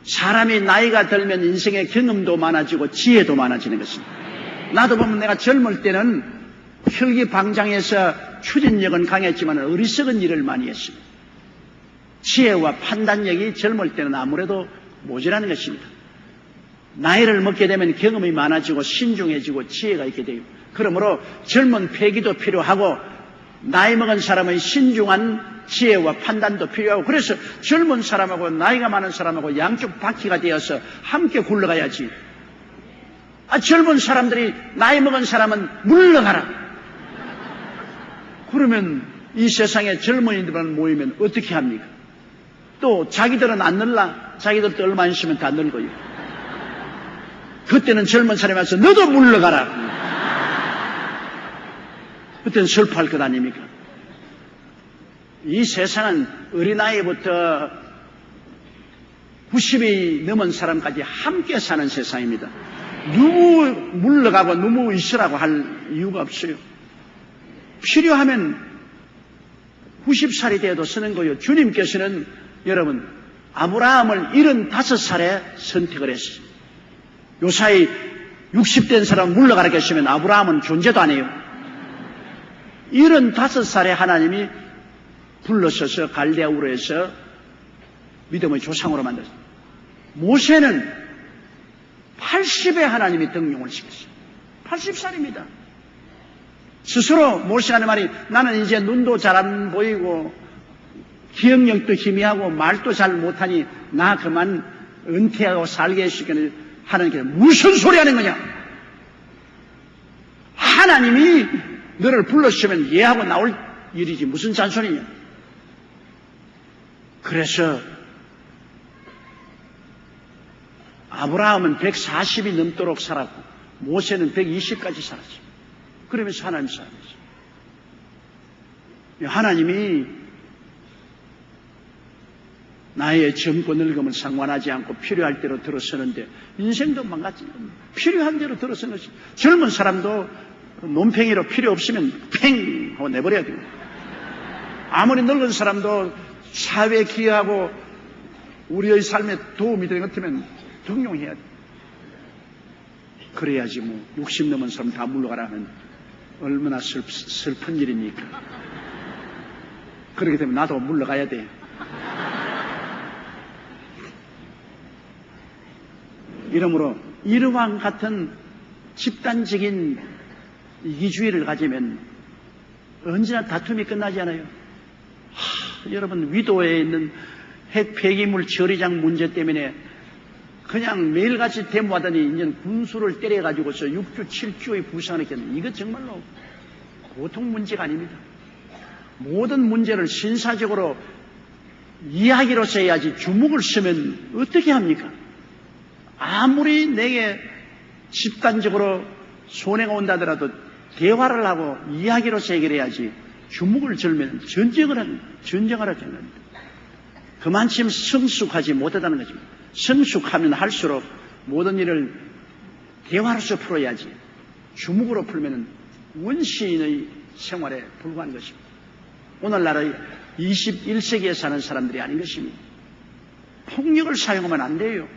Speaker 1: 사람이 나이가 들면 인생의 경험도 많아지고 지혜도 많아지는 것입니다. 나도 보면 내가 젊을 때는 혈기방장해서 추진력은 강했지만 어리석은 일을 많이 했습니다. 지혜와 판단력이 젊을 때는 아무래도 모자라는 것입니다. 나이를 먹게 되면 경험이 많아지고 신중해지고 지혜가 있게 돼요. 그러므로 젊은 패기도 필요하고 나이 먹은 사람의 신중한 지혜와 판단도 필요하고 그래서 젊은 사람하고 나이가 많은 사람하고 양쪽 바퀴가 되어서 함께 굴러가야지. 젊은 사람들이 나이 먹은 사람은 물러가라. 그러면 이 세상에 젊은이들만 모이면 어떻게 합니까? 또 자기들은 안 늙라. 자기들도 얼마 있으면 다 늙어요. 그때는 젊은 사람이 와서 너도 물러가라. 그때는 슬퍼할 것 아닙니까? 이 세상은 어린아이부터 90이 넘은 사람까지 함께 사는 세상입니다. 누구 물러가고 누구 있으라고 할 이유가 없어요. 필요하면 90살이 되어도 쓰는 거예요. 주님께서는 여러분 아브라함을 75살에 선택을 했어요. 요사이 60된 사람 물러가라 계시면 아브라함은 존재도 안 해요. 75살에 하나님이 불러서서 갈대아 우르에서 믿음의 조상으로 만들었어요. 모세는 80에 하나님이 등용을 시켰어요. 80살입니다. 스스로 모세가 하는 말이 나는 이제 눈도 잘 안 보이고 기억력도 희미하고 말도 잘 못하니 나 그만 은퇴하고 살게 해주시기를 하는 게 무슨 소리 하는 거냐? 하나님이 너를 불러주시면 예하고 나올 일이지 무슨 잔소리냐? 그래서 아브라함은 140이 넘도록 살았고 모세는 120까지 살았어요. 그러면서 하나님 사람이었어요. 하나님이 나의 젊고 늙음을 상관하지 않고 필요할 대로 들어서는데 인생도 망가지 필요한 대로 들어서는 것이 젊은 사람도 논팽이로 필요 없으면 팽 하고 내버려야 돼요. 아무리 늙은 사람도 사회에 기여하고 우리의 삶에 도움이 되는 것 같으면 등용해야 돼. 그래야지 60 넘은 사람 다 물러가라 하면 얼마나 슬픈 일입니까? 그렇게 되면 나도 물러가야 돼. 이러므로 이러한 같은 집단적인 이기주의를 가지면 언제나 다툼이 끝나지 않아요. 여러분, 위도에 있는 핵 폐기물 처리장 문제 때문에 그냥 매일같이 데모하더니 이제 군수를 때려가지고서 6주, 7주의 부상을 했겠는데 이거 정말로 보통 문제가 아닙니다. 모든 문제를 신사적으로 이야기로서 해야지 주먹을 쓰면 어떻게 합니까? 아무리 내게 집단적으로 손해가 온다더라도 대화를 하고 이야기로서 해결해야지 주먹을 들면 전쟁을 하게 됩니다. 그만큼 성숙하지 못하다는 것입니다. 성숙하면 할수록 모든 일을 대화로서 풀어야지 주먹으로 풀면 원시인의 생활에 불과한 것입니다. 오늘날의 21세기에 사는 사람들이 아닌 것입니다. 폭력을 사용하면 안 돼요.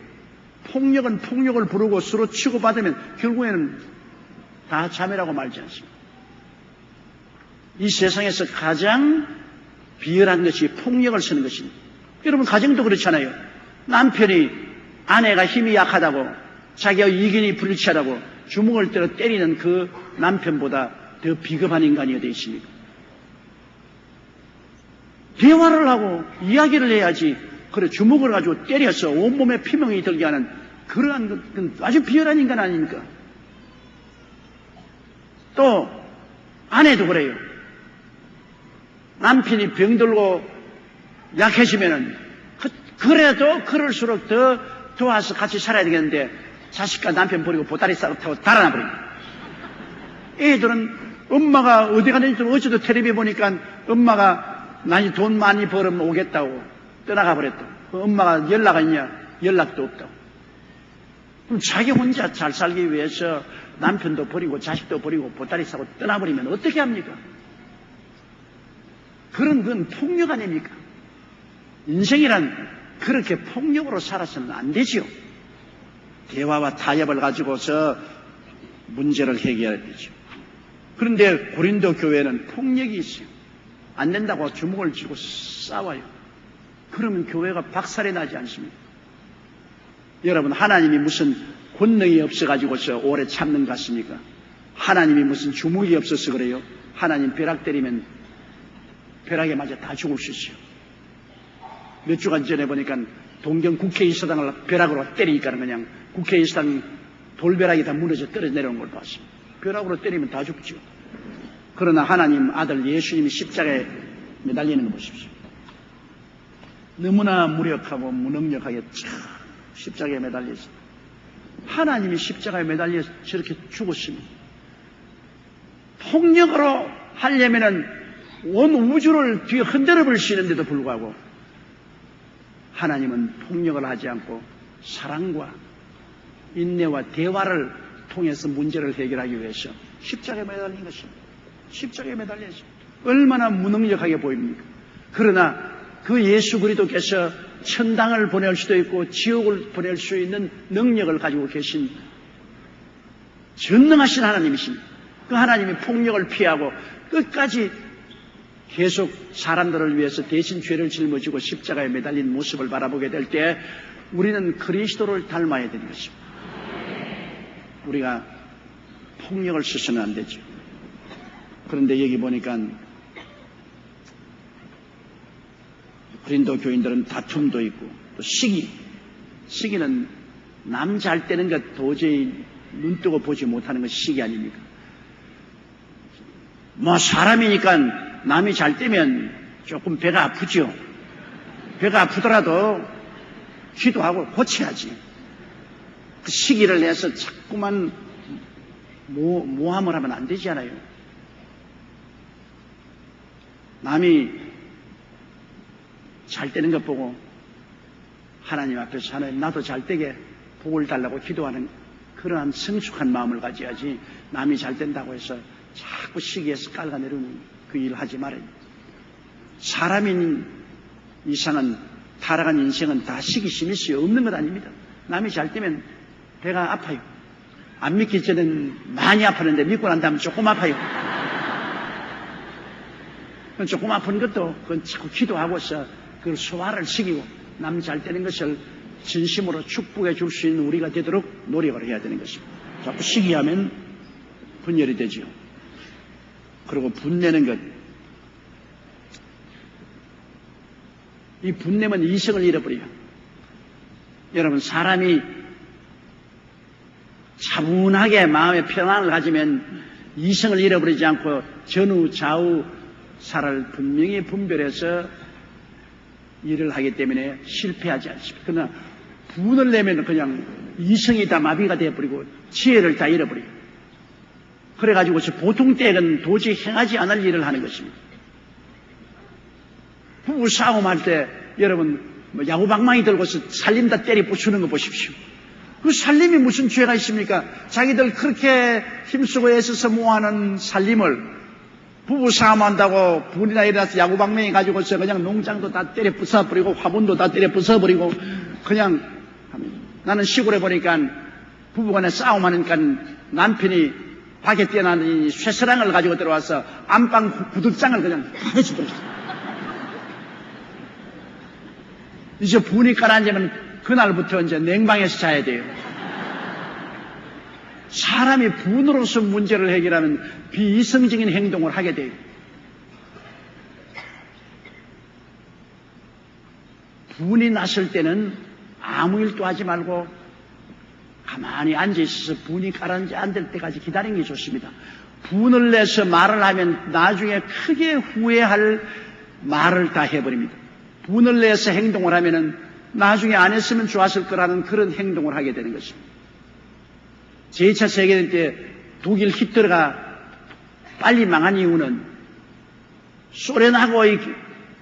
Speaker 1: 폭력은 폭력을 부르고 서로 치고받으면 결국에는 다 자매라고 말지 않습니다. 이 세상에서 가장 비열한 것이 폭력을 쓰는 것입니다. 여러분, 가정도 그렇잖아요. 남편이 아내가 힘이 약하다고 자기가 이견이 불일치하다고 주먹을 들어 때리는 그 남편보다 더 비겁한 인간이 어디 있습니까? 대화를 하고 이야기를 해야지 그래 주먹을 가지고 때려서 온몸에 피멍이 들게 하는 그러한 아주 비열한 인간 아닙니까? 또 아내도 그래요. 남편이 병들고 약해지면은 그래도 그럴수록 더 좋아서 같이 살아야 되겠는데 자식과 남편 버리고 보따리 싸고 타고 달아나 버립니다. 애들은 엄마가 어디 가는지 어제도 텔레비 보니까 엄마가 나니 돈 많이 벌으면 오겠다고 떠나가 버렸다. 엄마가 연락 왔냐? 연락도 없다고. 그럼 자기 혼자 잘 살기 위해서 남편도 버리고 자식도 버리고 보따리 싸고 떠나버리면 어떻게 합니까? 그런 건 폭력 아닙니까? 인생이란 그렇게 폭력으로 살아서는 안 되지요. 대화와 타협을 가지고서 문제를 해결해야 되죠. 그런데 고린도 교회는 폭력이 있어요. 안 된다고 주먹을 쥐고 싸워요. 그러면 교회가 박살이 나지 않습니까? 여러분, 하나님이 무슨 권능이 없어가지고서 오래 참는 것 같습니까? 하나님이 무슨 주먹이 없어서 그래요? 하나님 벼락 때리면 벼락에 맞아 다 죽을 수 있어요. 몇 주간 전에 보니까 동경 국회의사당을 벼락으로 때리니까 그냥 국회의사당 돌벼락이 다 무너져 떨어져 내려오는 걸 봤습니다. 벼락으로 때리면 다 죽죠. 그러나 하나님 아들 예수님이 십자가에 매달리는 거 보십시오. 너무나 무력하고 무능력하게 십자가에 매달려서 하나님이 십자가에 매달려서 저렇게 죽었습니다. 폭력으로 하려면은 온 우주를 뒤에 흔들어 볼 수 있는데도 불구하고 하나님은 폭력을 하지 않고 사랑과 인내와 대화를 통해서 문제를 해결하기 위해서 십자가에 매달린 것입니다. 십자가에 매달려서 얼마나 무능력하게 보입니까? 그러나 그 예수 그리스도께서 천당을 보낼 수도 있고 지옥을 보낼 수 있는 능력을 가지고 계신 전능하신 하나님이십니다. 그 하나님이 폭력을 피하고 끝까지 계속 사람들을 위해서 대신 죄를 짊어지고 십자가에 매달린 모습을 바라보게 될 때 우리는 그리스도를 닮아야 되는 것입니다. 우리가 폭력을 써서는 안 되죠. 그런데 여기 보니까 고린도 교인들은 다툼도 있고 또 시기는 남 잘 되는 것 도저히 눈뜨고 보지 못하는 것 시기 아닙니까? 뭐 사람이니까 남이 잘 되면 조금 배가 아프죠. 배가 아프더라도 기도하고 고쳐야지. 그 시기를 내서 자꾸만 모함을 하면 안 되잖아요. 남이 잘 되는 것 보고 하나님 앞에서 하나님 나도 잘 되게 복을 달라고 기도하는 그러한 성숙한 마음을 가져야지 남이 잘 된다고 해서 자꾸 시기에서 깔아내려오는 그 일을 하지 말아요. 사람인 이상은 타락한 인생은 다 시기심이 있어요. 없는 것 아닙니다. 남이 잘 되면 배가 아파요. 안 믿기 전엔 많이 아팠는데 믿고 난 다음에 조금 아파요. 조금 아픈 것도 그건 자꾸 기도하고서 그걸 소화를 시키고 남 잘 되는 것을 진심으로 축복해 줄 수 있는 우리가 되도록 노력을 해야 되는 것입니다. 자꾸 시기하면 분열이 되지요. 그리고 분내는 것. 이 분내면 이성을 잃어버려요. 여러분, 사람이 차분하게 마음의 평안을 가지면 이성을 잃어버리지 않고 전후 좌우 살을 분명히 분별해서 일을 하기 때문에 실패하지 않습니다. 그러나 분을 내면 그냥 이성이 다 마비가 되어버리고 지혜를 다 잃어버려요. 그래가지고서 보통 때는 도저히 행하지 않을 일을 하는 것입니다. 부부 싸움할 때 여러분 야구방망이 들고서 살림 다 때려 부수는 거 보십시오. 그 살림이 무슨 죄가 있습니까? 자기들 그렇게 힘쓰고 애써서 모아놓은 살림을 부부 싸움한다고 분이나 일어나서 야구방망이 가지고서 그냥 농장도 다 때려 부숴버리고 화분도 다 때려 부숴버리고 그냥 나는 시골에 보니까 부부간에 싸움하니까 남편이 밖에 뛰어나는 쇠사랑을 가지고 들어와서 안방 구들장을 그냥 파헤쳐 버렸어요. 이제 분이 가라앉으면 그날부터 이제 냉방에서 자야 돼요. 사람이 분으로서 문제를 해결하면 비이성적인 행동을 하게 돼요. 분이 났을 때는 아무 일도 하지 말고 가만히 앉아있어서 분이 가라앉지 않을 때까지 기다리는 게 좋습니다. 분을 내서 말을 하면 나중에 크게 후회할 말을 다 해버립니다. 분을 내서 행동을 하면은 나중에 안 했으면 좋았을 거라는 그런 행동을 하게 되는 것입니다. 제2차 세계대전 때 독일 히틀러가 빨리 망한 이유는 소련하고의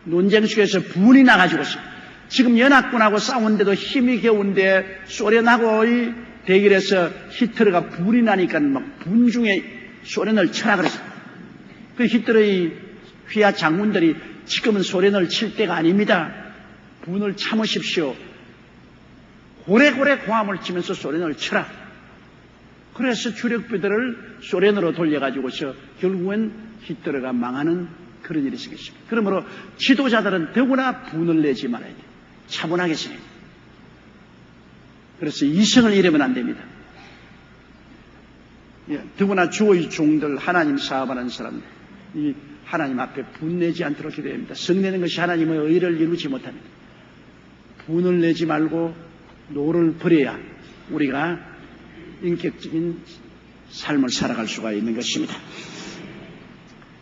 Speaker 1: 논쟁 속에서 분이 나가지고서 지금 연합군하고 싸운데도 힘이 겨운데 소련하고의 대결에서 히틀러가 분이 나니까 막 분중에 소련을 쳐라 그랬어요. 그 히틀러의 휘하 장군들이 지금은 소련을 칠 때가 아닙니다. 분을 참으십시오. 고래고래 고함을 치면서 소련을 쳐라. 그래서 주력부대를 소련으로 돌려가지고서 결국은 히틀러가 망하는 그런 일이 있었습니다. 그러므로 지도자들은 더구나 분을 내지 말아야 돼요. 차분하게 지내요. 그래서 이성을 잃으면 안 됩니다. 더구나 주의 종들, 하나님 사업하는 사람들, 이 하나님 앞에 분내지 않도록 기도해야 합니다. 성내는 것이 하나님의 의를 이루지 못합니다. 분을 내지 말고 노를 버려야 우리가 인격적인 삶을 살아갈 수가 있는 것입니다.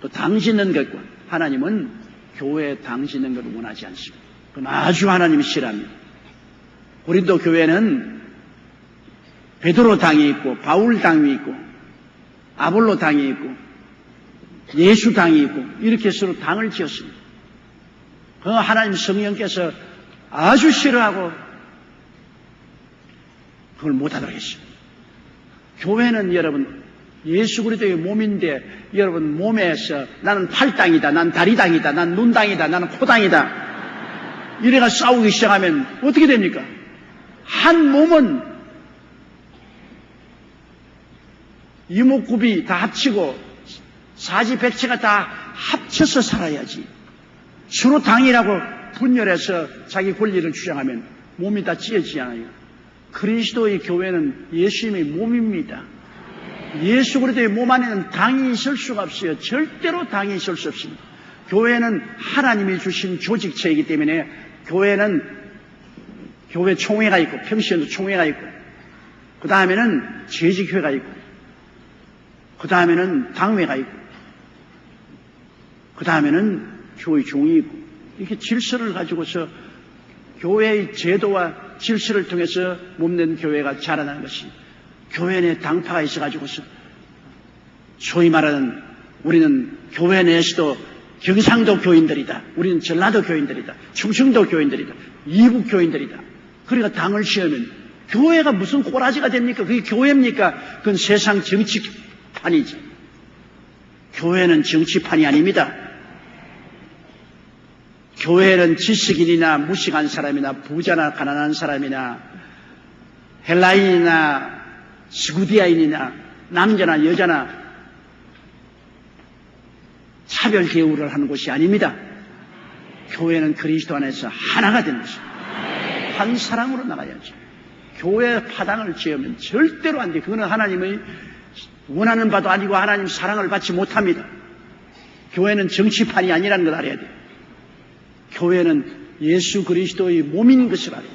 Speaker 1: 또 당짓는 것과 하나님은 교회에 당짓는 것을 원하지 않습니다. 그건 아주 하나님이 싫어합니다. 고린도 교회는 베드로 당이 있고 바울 당이 있고 아볼로 당이 있고 예수 당이 있고 이렇게 서로 당을 지었습니다. 그 하나님 성령께서 아주 싫어하고 그걸 못하도록 했습니다. 교회는 여러분 예수 그리스도의 몸인데 여러분 몸에서 나는 팔당이다, 난 다리당이다, 난 눈당이다, 나는 코당이다 이래가 싸우기 시작하면 어떻게 됩니까? 한 몸은 이목구비 다 합치고 사지백체가 다 합쳐서 살아야지. 서로 당이라고 분열해서 자기 권리를 주장하면 몸이 다 찢어지지 않아요. 그리스도의 교회는 예수님의 몸입니다. 예수 그리스도의 몸 안에는 당이 있을 수가 없어요. 절대로 당이 있을 수 없습니다. 교회는 하나님이 주신 조직체이기 때문에 교회는 교회 총회가 있고 평시에도 총회가 있고 그 다음에는 재직회가 있고 그 다음에는 당회가 있고 그 다음에는 교회 종이 있고 이렇게 질서를 가지고서 교회의 제도와 질서를 통해서 몸된 교회가 자라나는 것이 교회 내 당파가 있어가지고서 소위 말하는 우리는 교회 내에서도 경상도 교인들이다. 우리는 전라도 교인들이다. 충청도 교인들이다. 이북 교인들이다. 그러니까 당을 씌우면 교회가 무슨 꼬라지가 됩니까? 그게 교회입니까? 그건 세상 정치판이지. 교회는 정치판이 아닙니다. 교회는 지식인이나 무식한 사람이나 부자나 가난한 사람이나 헬라인이나 스구디아인이나 남자나 여자나 차별 대우를 하는 곳이 아닙니다. 교회는 그리스도 안에서 하나가 되는 것입니다. 한 사랑으로 나가야지. 교회 파당을 지으면 절대로 안 돼. 그거는 하나님의 원하는 바도 아니고 하나님 사랑을 받지 못합니다. 교회는 정치판이 아니라는 걸 알아야 돼. 교회는 예수 그리스도의 몸인 것을 알아야 돼.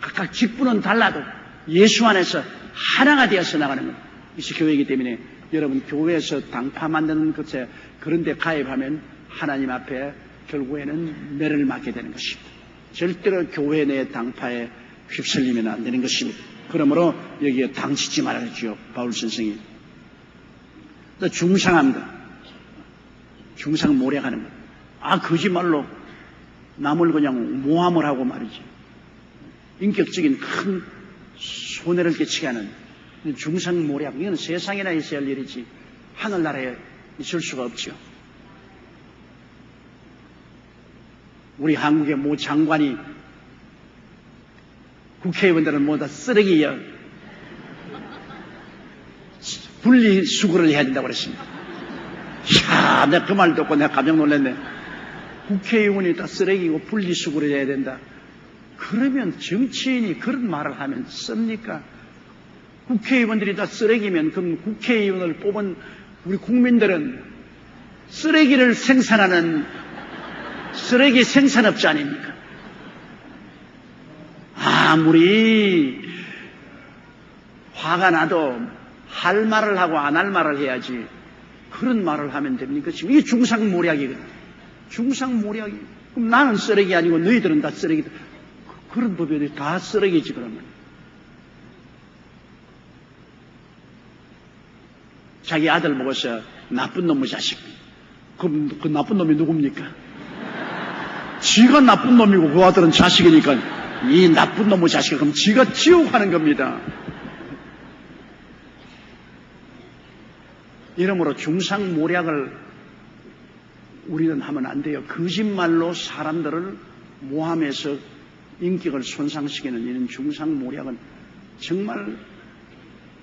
Speaker 1: 각각 직분은 달라도 예수 안에서 하나가 되어서 나가는 것. 이것이 교회이기 때문에 여러분 교회에서 당파 만드는 것에 그런 데 가입하면 하나님 앞에 결국에는 매를 맞게 되는 것입니다. 절대로 교회 내 당파에 휩쓸리면 안 되는 것입니다. 그러므로 여기에 당치지 말아야죠. 바울 선생이. 또 중상합니다. 중상 모략하는 것. 거짓말로 남을 그냥 모함을 하고 말이지. 인격적인 큰 손해를 끼치게 하는 중상 모략. 이건 세상에나 있어야 할 일이지 하늘나라에 있을 수가 없죠. 우리 한국의 모 장관이 국회의원들은 모두 쓰레기여 분리수거를 해야 된다고 그랬습니다. 이야, 내가 그 말 듣고 내가 깜짝 놀랐네. 국회의원이 다 쓰레기고 분리수거를 해야 된다. 그러면 정치인이 그런 말을 하면 씁니까? 국회의원들이 다 쓰레기면 그럼 국회의원을 뽑은 우리 국민들은 쓰레기를 생산하는 쓰레기 생산업자 아닙니까? 아무리 화가 나도 할 말을 하고 안 할 말을 해야지 그런 말을 하면 됩니까? 지금 이게 중상모략이거든. 중상모략이. 그럼 나는 쓰레기 아니고 너희들은 다 쓰레기다. 그런 법이 다 쓰레기지 그러면. 자기 아들 보고서 나쁜 놈의 자식. 그럼 그 나쁜 놈이 누굽니까? 지가 나쁜 놈이고 그 아들은 자식이니까 이 나쁜 놈의 자식을 그럼 지가 지옥 하는 겁니다. 이러므로 중상모략을 우리는 하면 안 돼요. 거짓말로 사람들을 모함해서 인격을 손상시키는 이런 중상모략은 정말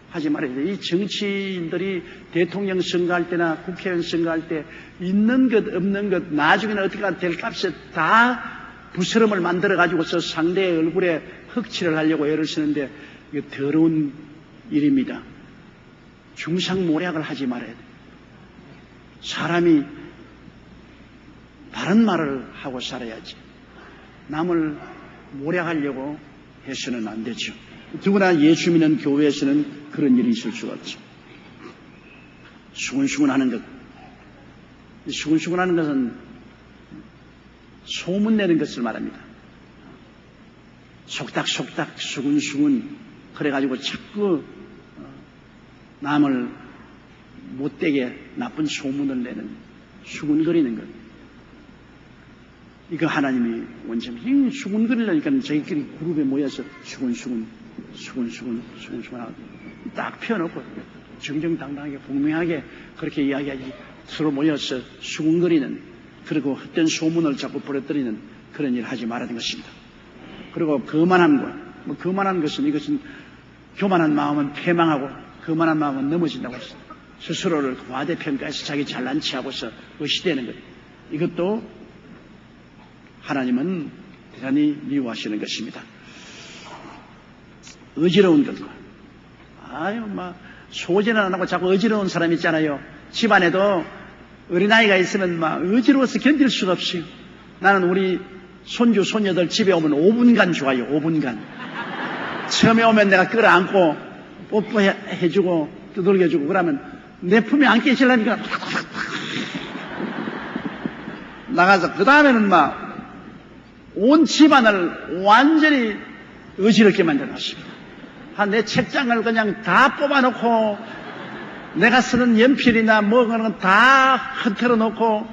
Speaker 1: 하지 말아야 돼요. 이 정치인들이 대통령 선거할 때나 국회의원 선거할 때 있는 것 없는 것 나중에는 어떻게 될 값에 다 부스럼을 만들어가지고서 상대의 얼굴에 흑칠을 하려고 애를 쓰는데 이게 더러운 일입니다. 중상모략을 하지 말아야 돼요. 사람이 바른 말을 하고 살아야지. 남을 모략하려고 해서는 안 되죠. 누구나 예수 믿는 교회에서는 그런 일이 있을 수가 없죠. 수근수근하는 것. 수근수근하는 것은 소문내는 것을 말합니다. 속닥속닥 수근수근 그래가지고 자꾸 남을 못되게 나쁜 소문을 내는 수근거리는 것. 이거 하나님이 원점이 수근거리려니까 저희끼리 그룹에 모여서 수근수근 하고 딱 펴놓고 정정당당하게 분명하게 그렇게 이야기하지 서로 모여서 수근거리는 그리고 헛된 소문을 자꾸 벌어뜨리는 그런 일을 하지 말아야 되는 것입니다. 그리고 거만함과 거만한 것은 이것은 교만한 마음은 패망하고 거만한 마음은 넘어진다고 했습니다. 스스로를 과대평가해서 자기 잘난 체하고서 의시되는 것. 이것도 하나님은 대단히 미워하시는 것입니다. 어지러운 것과 소재는 안 하고 자꾸 어지러운 사람 있잖아요. 집안에도 어린아이가 있으면 막 어지러워서 견딜 수가 없어요. 나는 우리 손주 손녀들 집에 오면 5분간 좋아요. 5분간 처음에 오면 내가 끌어안고 뽀뽀해주고 두들겨주고 그러면 내 품에 안기 싫으니까 나가서 그 다음에는 막 온 집안을 완전히 어지럽게 만들어놨습니다. 내 책장을 그냥 다 뽑아놓고 내가 쓰는 연필이나 뭐 그런 건 다 흔들어 놓고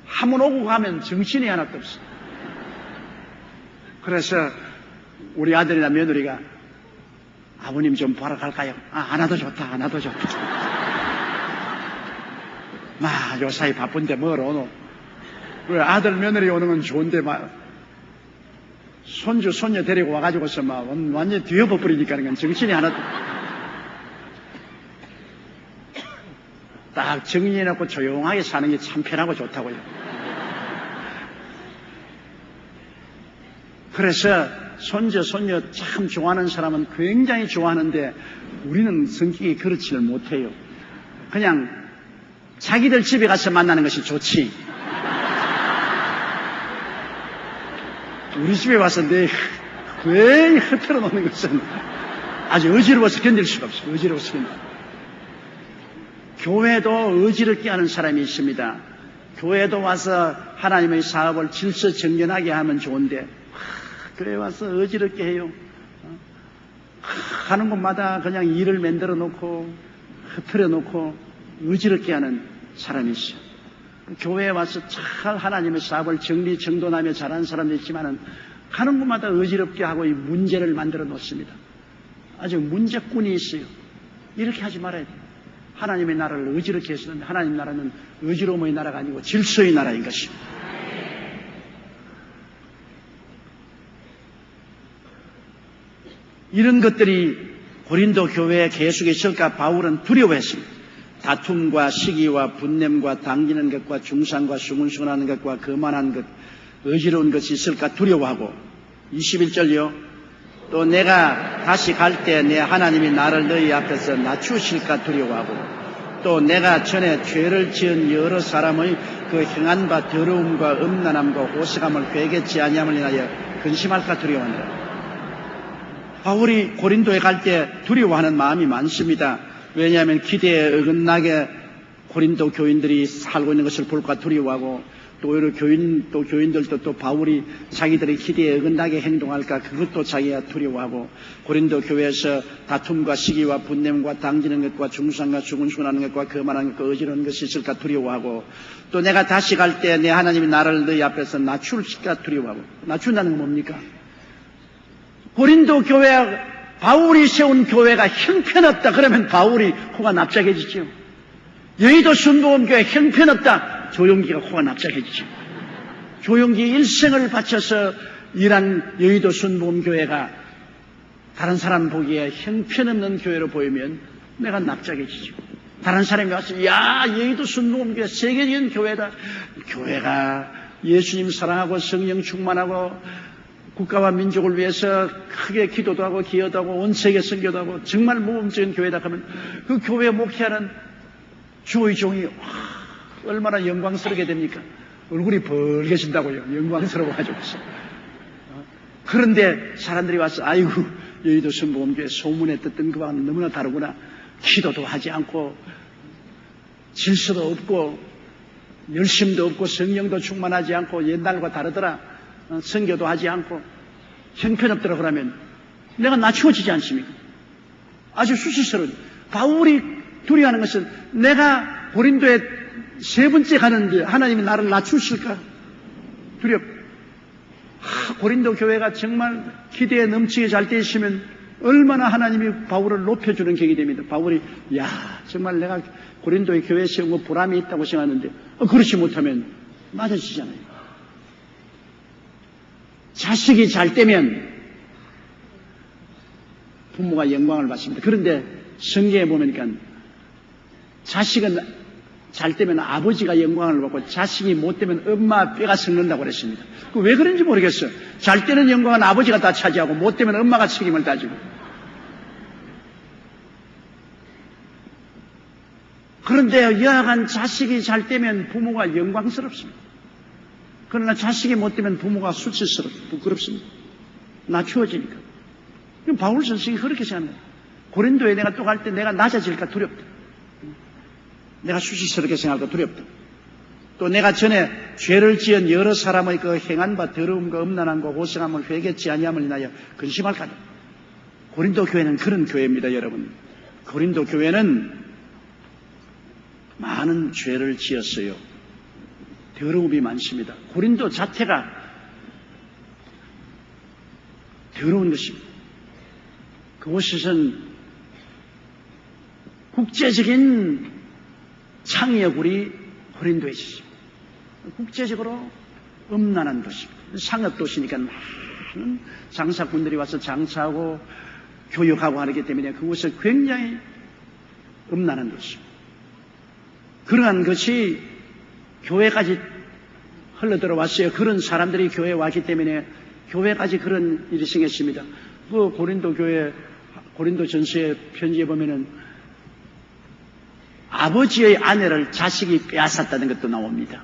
Speaker 1: 한번 오고 가면 정신이 하나도 없어. 그래서 우리 아들이나 며느리가 아버님 좀 보러 갈까요? 안 와도 좋다. 안 와도 좋다. 요사이 바쁜데 뭘 오노? 아들 며느리 오는 건 좋은데 손주 손녀 데리고 와가지고서 완전히 뒤엎어버리니까 정신이 하나도. 딱 정리해놓고 조용하게 사는 게 참 편하고 좋다고요. 그래서 손자, 손녀 참 좋아하는 사람은 굉장히 좋아하는데 우리는 성격이 그렇지를 못해요. 그냥 자기들 집에 가서 만나는 것이 좋지. 우리 집에 와서 내 괜히 흐트러 놓는 것은 아주 어지러워서 견딜 수가 없어요. 어지러워서 견딜. 교회도 어지럽게 하는 사람이 있습니다. 교회도 와서 하나님의 사업을 질서 정연하게 하면 좋은데 교회 와서 어지럽게 해요. 가는 곳마다 그냥 일을 만들어 놓고 흐트려 놓고 어지럽게 하는 사람이 있어요. 교회에 와서 잘 하나님의 사업을 정리정돈하며 잘하는 사람도 있지만은 가는 곳마다 어지럽게 하고 이 문제를 만들어 놓습니다. 아주 문제꾼이 있어요. 이렇게 하지 말아야 돼요. 하나님의 나라를 어지럽게 했었는데 하나님 나라는 어지러움의 나라가 아니고 질서의 나라인 것입니다. 이런 것들이 고린도 교회에 계속 있을까 바울은 두려워했습니다. 다툼과 시기와 분냄과 당기는 것과 중상과 수근수근하는 것과 거만한 것, 어지러운 것이 있을까 두려워하고 21절요. 또 내가 다시 갈 때 내 하나님이 나를 너희 앞에서 낮추실까 두려워하고 또 내가 전에 죄를 지은 여러 사람의 그 행한 바 더러움과 음란함과 호색함을 회개치 아니함을 인하여 근심할까 두려워하느라. 바울이 고린도에 갈 때 두려워하는 마음이 많습니다. 왜냐하면 기대에 어긋나게 고린도 교인들이 살고 있는 것을 볼까 두려워하고 또 오히려 교인들도 또 바울이 자기들의 기대에 어긋나게 행동할까 그것도 자기가 두려워하고 고린도 교회에서 다툼과 시기와 분냄과 당기는 것과 중상과 수근수근하는 것과 거만한 것과 어지러운 것이 있을까 두려워하고 또 내가 다시 갈 때 내 하나님이 나를 너희 앞에서 낮출까 두려워하고 낮춘다는 건 뭡니까? 고린도 교회 바울이 세운 교회가 형편없다 그러면 바울이 코가 납작해지죠. 여의도 순복음교회 형편없다 조용기가 코가 납작해지죠. 조용기 일생을 바쳐서 일한 여의도 순복음교회가 다른 사람 보기에 형편없는 교회로 보이면 내가 납작해지죠. 다른 사람이 와서 야 여의도 순복음교회 세계적인 교회다. 교회가 예수님 사랑하고 성령 충만하고 국가와 민족을 위해서 크게 기도도 하고 기여도 하고 온 세계 선교도 하고 정말 모범적인 교회다 하면 그 교회 목회하는 주의 종이 얼마나 영광스럽게 됩니까? 얼굴이 벌개진다고요. 영광스러워가지고. 그런데 사람들이 와서 아이고 여의도 순복음교회 소문에 듣던 그와는 너무나 다르구나. 기도도 하지 않고 질서도 없고 열심도 없고 성령도 충만하지 않고 옛날과 다르더라. 선교도 하지 않고 형편없더라 그러면 내가 낮추어지지 않습니까? 아주 수치스러운. 바울이 두려워하는 것은 내가 고린도에 세 번째 가는데 하나님이 나를 낮추실까? 고린도 교회가 정말 기대에 넘치게 잘 돼 있으면 얼마나 하나님이 바울을 높여주는 격이 됩니다. 바울이 정말 내가 고린도의 교회에 세운 거 보람이 있다고 생각하는데 그렇지 못하면 낮아지잖아요. 자식이 잘 되면 부모가 영광을 받습니다. 그런데 성경에 보니까 자식은 잘 되면 아버지가 영광을 받고 자식이 못 되면 엄마 뼈가 썩는다고 그랬습니다. 왜 그런지 모르겠어요. 잘 되는 영광은 아버지가 다 차지하고 못 되면 엄마가 책임을 다지고. 그런데 여하간 자식이 잘 되면 부모가 영광스럽습니다. 그러나 자식이 못 되면 부모가 수치스럽고 부끄럽습니다. 낮추어지니까. 바울 선생이 그렇게 생각합니다. 고린도에 내가 또 갈 때 내가 낮아질까 두렵다. 내가 수치스럽게 생각할까 두렵다. 또 내가 전에 죄를 지은 여러 사람의 그 행한 바 더러움과 음란함과 호색함을 회개치 아니함을 인하여 근심할까. 고린도 교회는 그런 교회입니다, 여러분. 고린도 교회는 많은 죄를 지었어요. 더러움이 많습니다. 고린도 자체가 더러운 것입니다. 그곳에선 국제적인 창의어굴이 고린도에 있습니다. 국제적으로 음란한 도시입니다. 상업도시니까 많은 장사꾼들이 와서 장사하고 교육하고 하기 때문에 그곳은 굉장히 음란한 도시입니다. 그러한 것이 교회까지 흘러들어왔어요. 그런 사람들이 교회에 왔기 때문에 교회까지 그런 일이 생겼습니다. 그 고린도 교회, 고린도 전서의 편지에 보면은 아버지의 아내를 자식이 빼앗았다는 것도 나옵니다.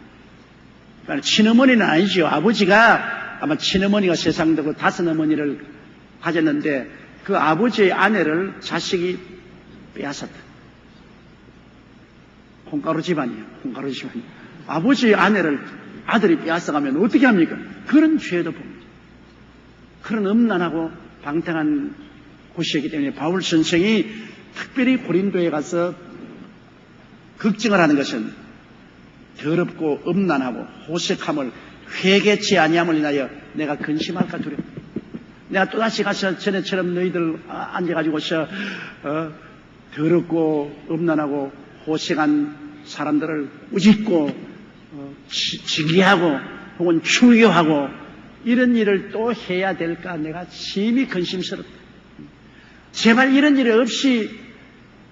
Speaker 1: 그러니까 친어머니는 아니죠. 아버지가 아마 친어머니가 세상되고 5어머니를 가졌는데 그 아버지의 아내를 자식이 빼앗았다. 콩가루 집안이에요. 콩가루 집안. 아버지의 아내를 아들이 빼앗아가면 어떻게 합니까? 그런 죄도 봅니다. 그런 음란하고 방탕한 곳이었기 때문에 바울 선생이 특별히 고린도에 가서 걱정을 하는 것은 더럽고 음란하고 호색함을 회개치 아니함을 인하여 내가 근심할까 두려워. 내가 또다시 가서 전에처럼 너희들 앉아가지고서 더럽고 음란하고 호색한 사람들을 우짓고 징계하고 혹은 추교하고 이런 일을 또 해야 될까 내가 심히 근심스럽다. 제발 이런 일이 없이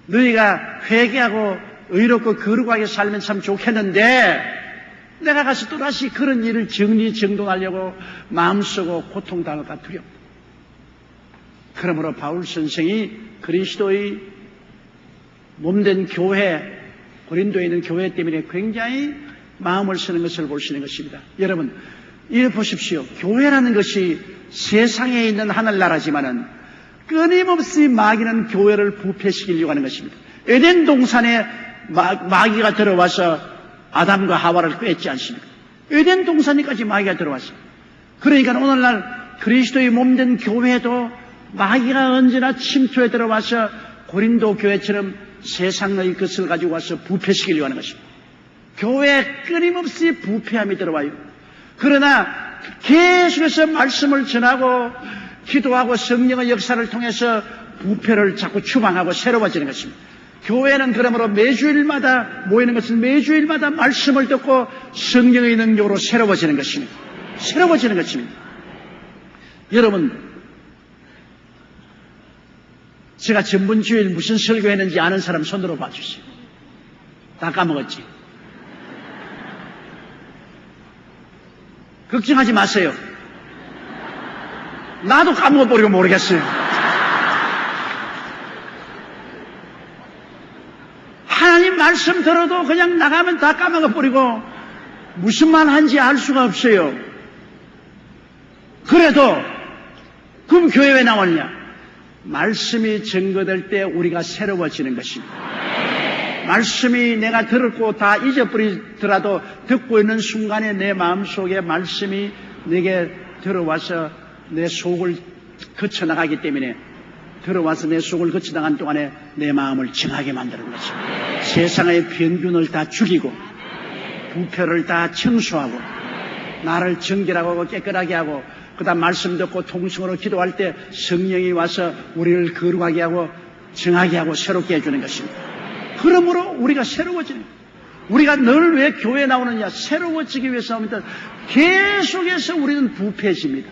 Speaker 1: 너희가 회개하고 의롭고 거룩하게 살면 참 좋겠는데 내가 가서 또다시 그런 일을 정리정돈하려고 마음쓰고 고통당할까 두려워. 그러므로 바울 선생이 그리스도의 몸된 교회, 고린도에 있는 교회 때문에 굉장히 마음을 쓰는 것을 볼 수 있는 것입니다. 여러분, 이래 보십시오. 교회라는 것이 세상에 있는 하늘나라지만은 끊임없이 마귀는 교회를 부패시키려고 하는 것입니다. 에덴 동산에 마귀가 들어와서 아담과 하와를 꿰지 않습니까? 에덴 동산에까지 마귀가 들어왔습니다. 그러니까 오늘날 그리스도의 몸된 교회도 마귀가 언제나 침투에 들어와서 고린도 교회처럼 세상의 것을 가지고 와서 부패시키려고 하는 것입니다. 교회에 끊임없이 부패함이 들어와요. 그러나 계속해서 말씀을 전하고 기도하고 성령의 역사를 통해서 부패를 자꾸 추방하고 새로워지는 것입니다. 교회는 그러므로 매주일마다 모이는 것은 매주일마다 말씀을 듣고 성령의 능력으로 새로워지는 것입니다. 새로워지는 것입니다. 여러분, 제가 전분주일 무슨 설교했는지 아는 사람 손들어 봐주세요. 다 까먹었지? 걱정하지 마세요. 나도 까먹어버리고 모르겠어요. 하나님 말씀 들어도 그냥 나가면 다 까먹어버리고 무슨 말 한지 알 수가 없어요. 그래도 그럼 교회 왜 나왔냐? 말씀이 증거될 때 우리가 새로워지는 것입니다. 말씀이 내가 들었고 다 잊어버리더라도 듣고 있는 순간에 내 마음속에 말씀이 내게 들어와서 내 속을 거쳐나가기 때문에 들어와서 내 속을 거쳐나간 동안에 내 마음을 정하게 만드는 것입니다. 세상의 병균을 다 죽이고 부패를 다 청소하고 나를 정결하고 깨끗하게 하고 그 다음 말씀 듣고 통성으로 기도할 때 성령이 와서 우리를 거룩하게 하고 정하게 하고 새롭게 해주는 것입니다. 그러므로 우리가 새로워지는 거예요. 우리가 늘 왜 교회에 나오느냐? 새로워지기 위해서 합니다. 계속해서 우리는 부패해집니다.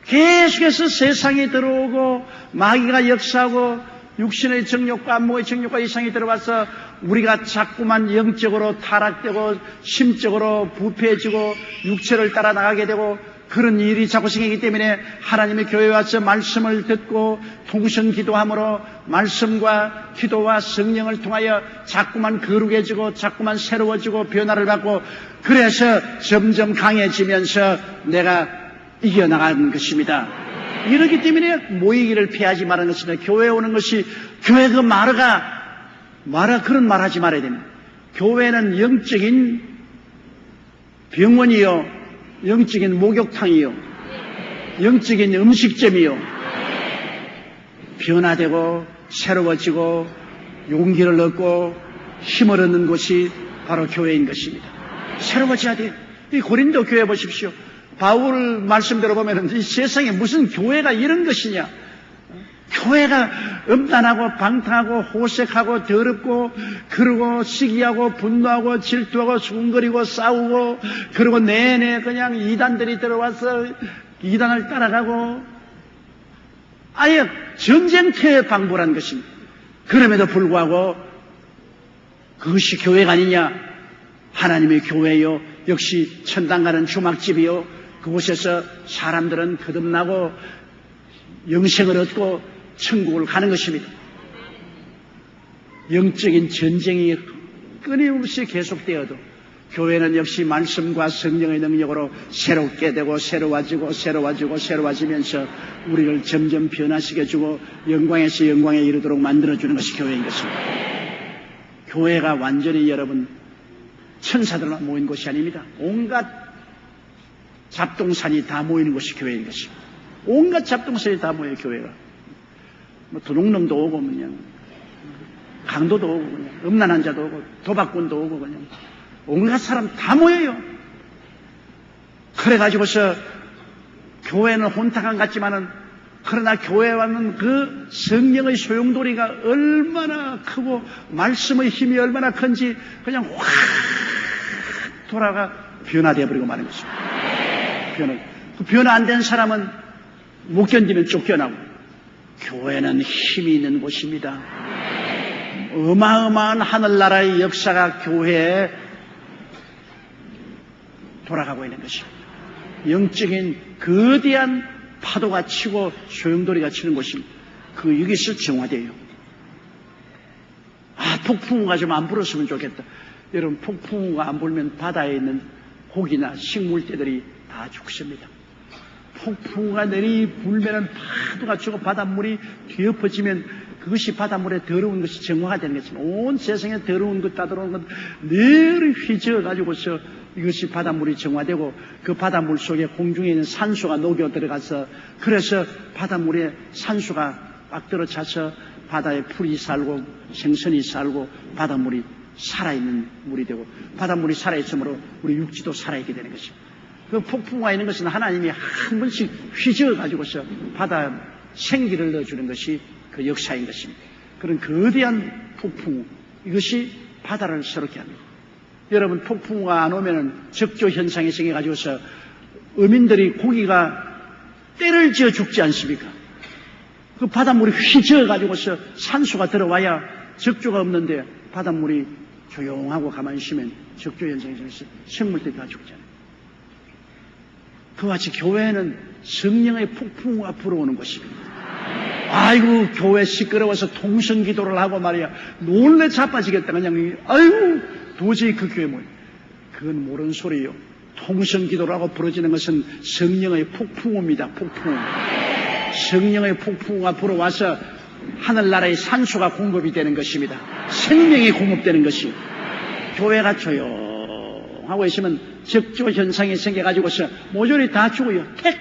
Speaker 1: 계속해서 세상이 들어오고 마귀가 역사하고 육신의 정욕과 안목의 정욕과 이상이 들어와서 우리가 자꾸만 영적으로 타락되고 심적으로 부패해지고 육체를 따라 나가게 되고 그런 일이 자꾸 생기기 때문에 하나님의 교회에 와서 말씀을 듣고 통성 기도함으로 말씀과 기도와 성령을 통하여 자꾸만 거룩해지고 자꾸만 새로워지고 변화를 받고 그래서 점점 강해지면서 내가 이겨나가는 것입니다. 이렇기 때문에 모이기를 피하지 말라는 것입니다. 교회에 오는 것이 교회 그 말아 그런 말 하지 말아야 됩니다. 교회는 영적인 병원이요 영적인 목욕탕이요 영적인 음식점이요 변화되고 새로워지고 용기를 얻고 힘을 얻는 곳이 바로 교회인 것입니다. 새로워져야 돼요. 이 고린도 교회 보십시오. 바울 말씀대로 보면 이 세상에 무슨 교회가 이런 것이냐. 교회가 음란하고 방탕하고 호색하고 더럽고 그러고 시기하고 분노하고 질투하고 수군거리고 싸우고 그리고 내내 그냥 이단들이 들어와서 이단을 따라가고 아예 전쟁터에 방불한 것입니다. 그럼에도 불구하고 그것이 교회가 아니냐? 하나님의 교회요, 역시 천당 가는 주막집이요, 그곳에서 사람들은 거듭나고 영생을 얻고 천국을 가는 것입니다. 영적인 전쟁이 끊임없이 계속되어도 교회는 역시 말씀과 성령의 능력으로 새롭게 되고 새로워지면서 우리를 점점 변화시켜주고 영광에서 영광에 이르도록 만들어주는 것이 교회인 것입니다. 교회가 완전히 여러분 천사들만 모인 곳이 아닙니다. 온갖 잡동산이 다 모이는 곳이 교회인 것입니다. 온갖 잡동산이 다 모여요, 교회가. 뭐 도둑놈도 오고 그냥 강도도 오고 그냥 음란한 자도 오고 도박꾼도 오고 그냥 온갖 사람 다 모여요. 그래가지고서 교회는 혼탁한 것 같지만은 그러나 교회와는 그 성령의 소용돌이가 얼마나 크고 말씀의 힘이 얼마나 큰지 그냥 확 돌아가 변화되어 버리고 마는 것입니다. 변화 안 된 사람은 못 견디면 쫓겨나고, 교회는 힘이 있는 곳입니다. 어마어마한 하늘나라의 역사가 교회에 돌아가고 있는 것입니다. 영적인 거대한 파도가 치고 소용돌이가 치는 곳입니다. 여기서 정화돼요. 폭풍우가 좀 안 불었으면 좋겠다. 여러분, 폭풍우가 안 불면 바다에 있는 고기나 식물떼들이 다 죽습니다. 폭풍우가 불면은 파도가 치고 바닷물이 뒤엎어지면 그것이 바닷물에 더러운 것이 정화가 되는 것입니다. 온 세상에 더러운 것, 따들어오는 것 늘 휘저어가지고서 이것이 바닷물이 정화되고 그 바닷물 속에 공중에 있는 산소가 녹여 들어가서, 그래서 바닷물에 산소가 막 들어차서 바다에 풀이 살고 생선이 살고 바닷물이 살아있는 물이 되고, 바닷물이 살아있으므로 우리 육지도 살아있게 되는 것입니다. 그 폭풍우가 있는 것은 하나님이 한 번씩 휘저어가지고서 바다에 생기를 넣어주는 것이 그 역사인 것입니다. 그런 거대한 폭풍우, 이것이 바다를 새롭게 합니다. 여러분, 폭풍우가 안 오면은 적조 현상이 생겨가지고서 어민들이 고기가 때를 지어 죽지 않습니까? 그 바닷물이 휘저어가지고서 산소가 들어와야 적조가 없는데 바닷물이 조용하고 가만히 있으면 적조 현상이 생겨서 생물들이 다 죽잖아요. 그와 같이 교회는 성령의 폭풍우가 불어오는 것입니다. 아이고, 교회 시끄러워서 통성 기도를 하고 말이야 놀래 자빠지겠다. 그냥 아이고 도저히 그 교회 뭐예요? 그건 모르는 소리예요. 통성 기도를 하고 부러지는 것은 성령의 폭풍우입니다. 폭풍우. 성령의 폭풍우가 불어와서 하늘나라의 산소가 공급이 되는 것입니다. 생명이 공급되는 것이. 교회가 조용하고 있으면 적조 현상이 생겨가지고서 모조리 다 죽어요. 택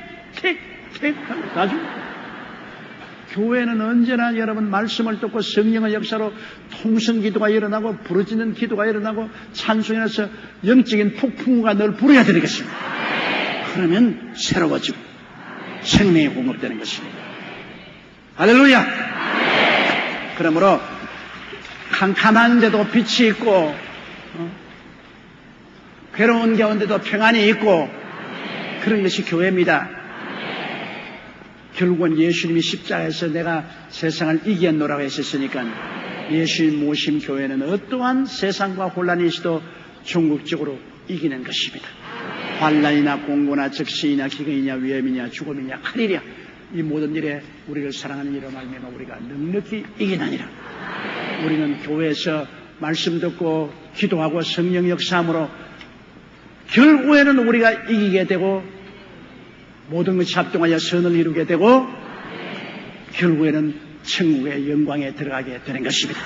Speaker 1: 하고 다 죽어요. 교회는 언제나 여러분 말씀을 듣고 성령의 역사로 통성 기도가 일어나고 부러지는 기도가 일어나고 찬송이 나서 영적인 폭풍우가 늘 불어야 되는 것입니다. 그러면 새로워지고 생명이 공급되는 것입니다. 할렐루야! 그러므로 캄캄한데도 빛이 있고 괴로운 가운데도 평안이 있고 그런 것이 교회입니다. 결국은 예수님이 십자가에서 내가 세상을 이겼노라고 했었으니까 예수님 모신 교회는 어떠한 세상과 혼란이 있어도 종국적으로 이기는 것입니다. 환난이나 공고나 적신이나 기근이냐 위험이냐 죽음이냐 칼이랴 이 모든 일에 우리를 사랑하는 이로 말미암아 우리가 넉넉히 이기나니라. 우리는 교회에서 말씀 듣고 기도하고 성령 역사함으로 결국에는 우리가 이기게 되고 모든 것이 합동하여 선을 이루게 되고 결국에는 천국의 영광에 들어가게 되는 것입니다.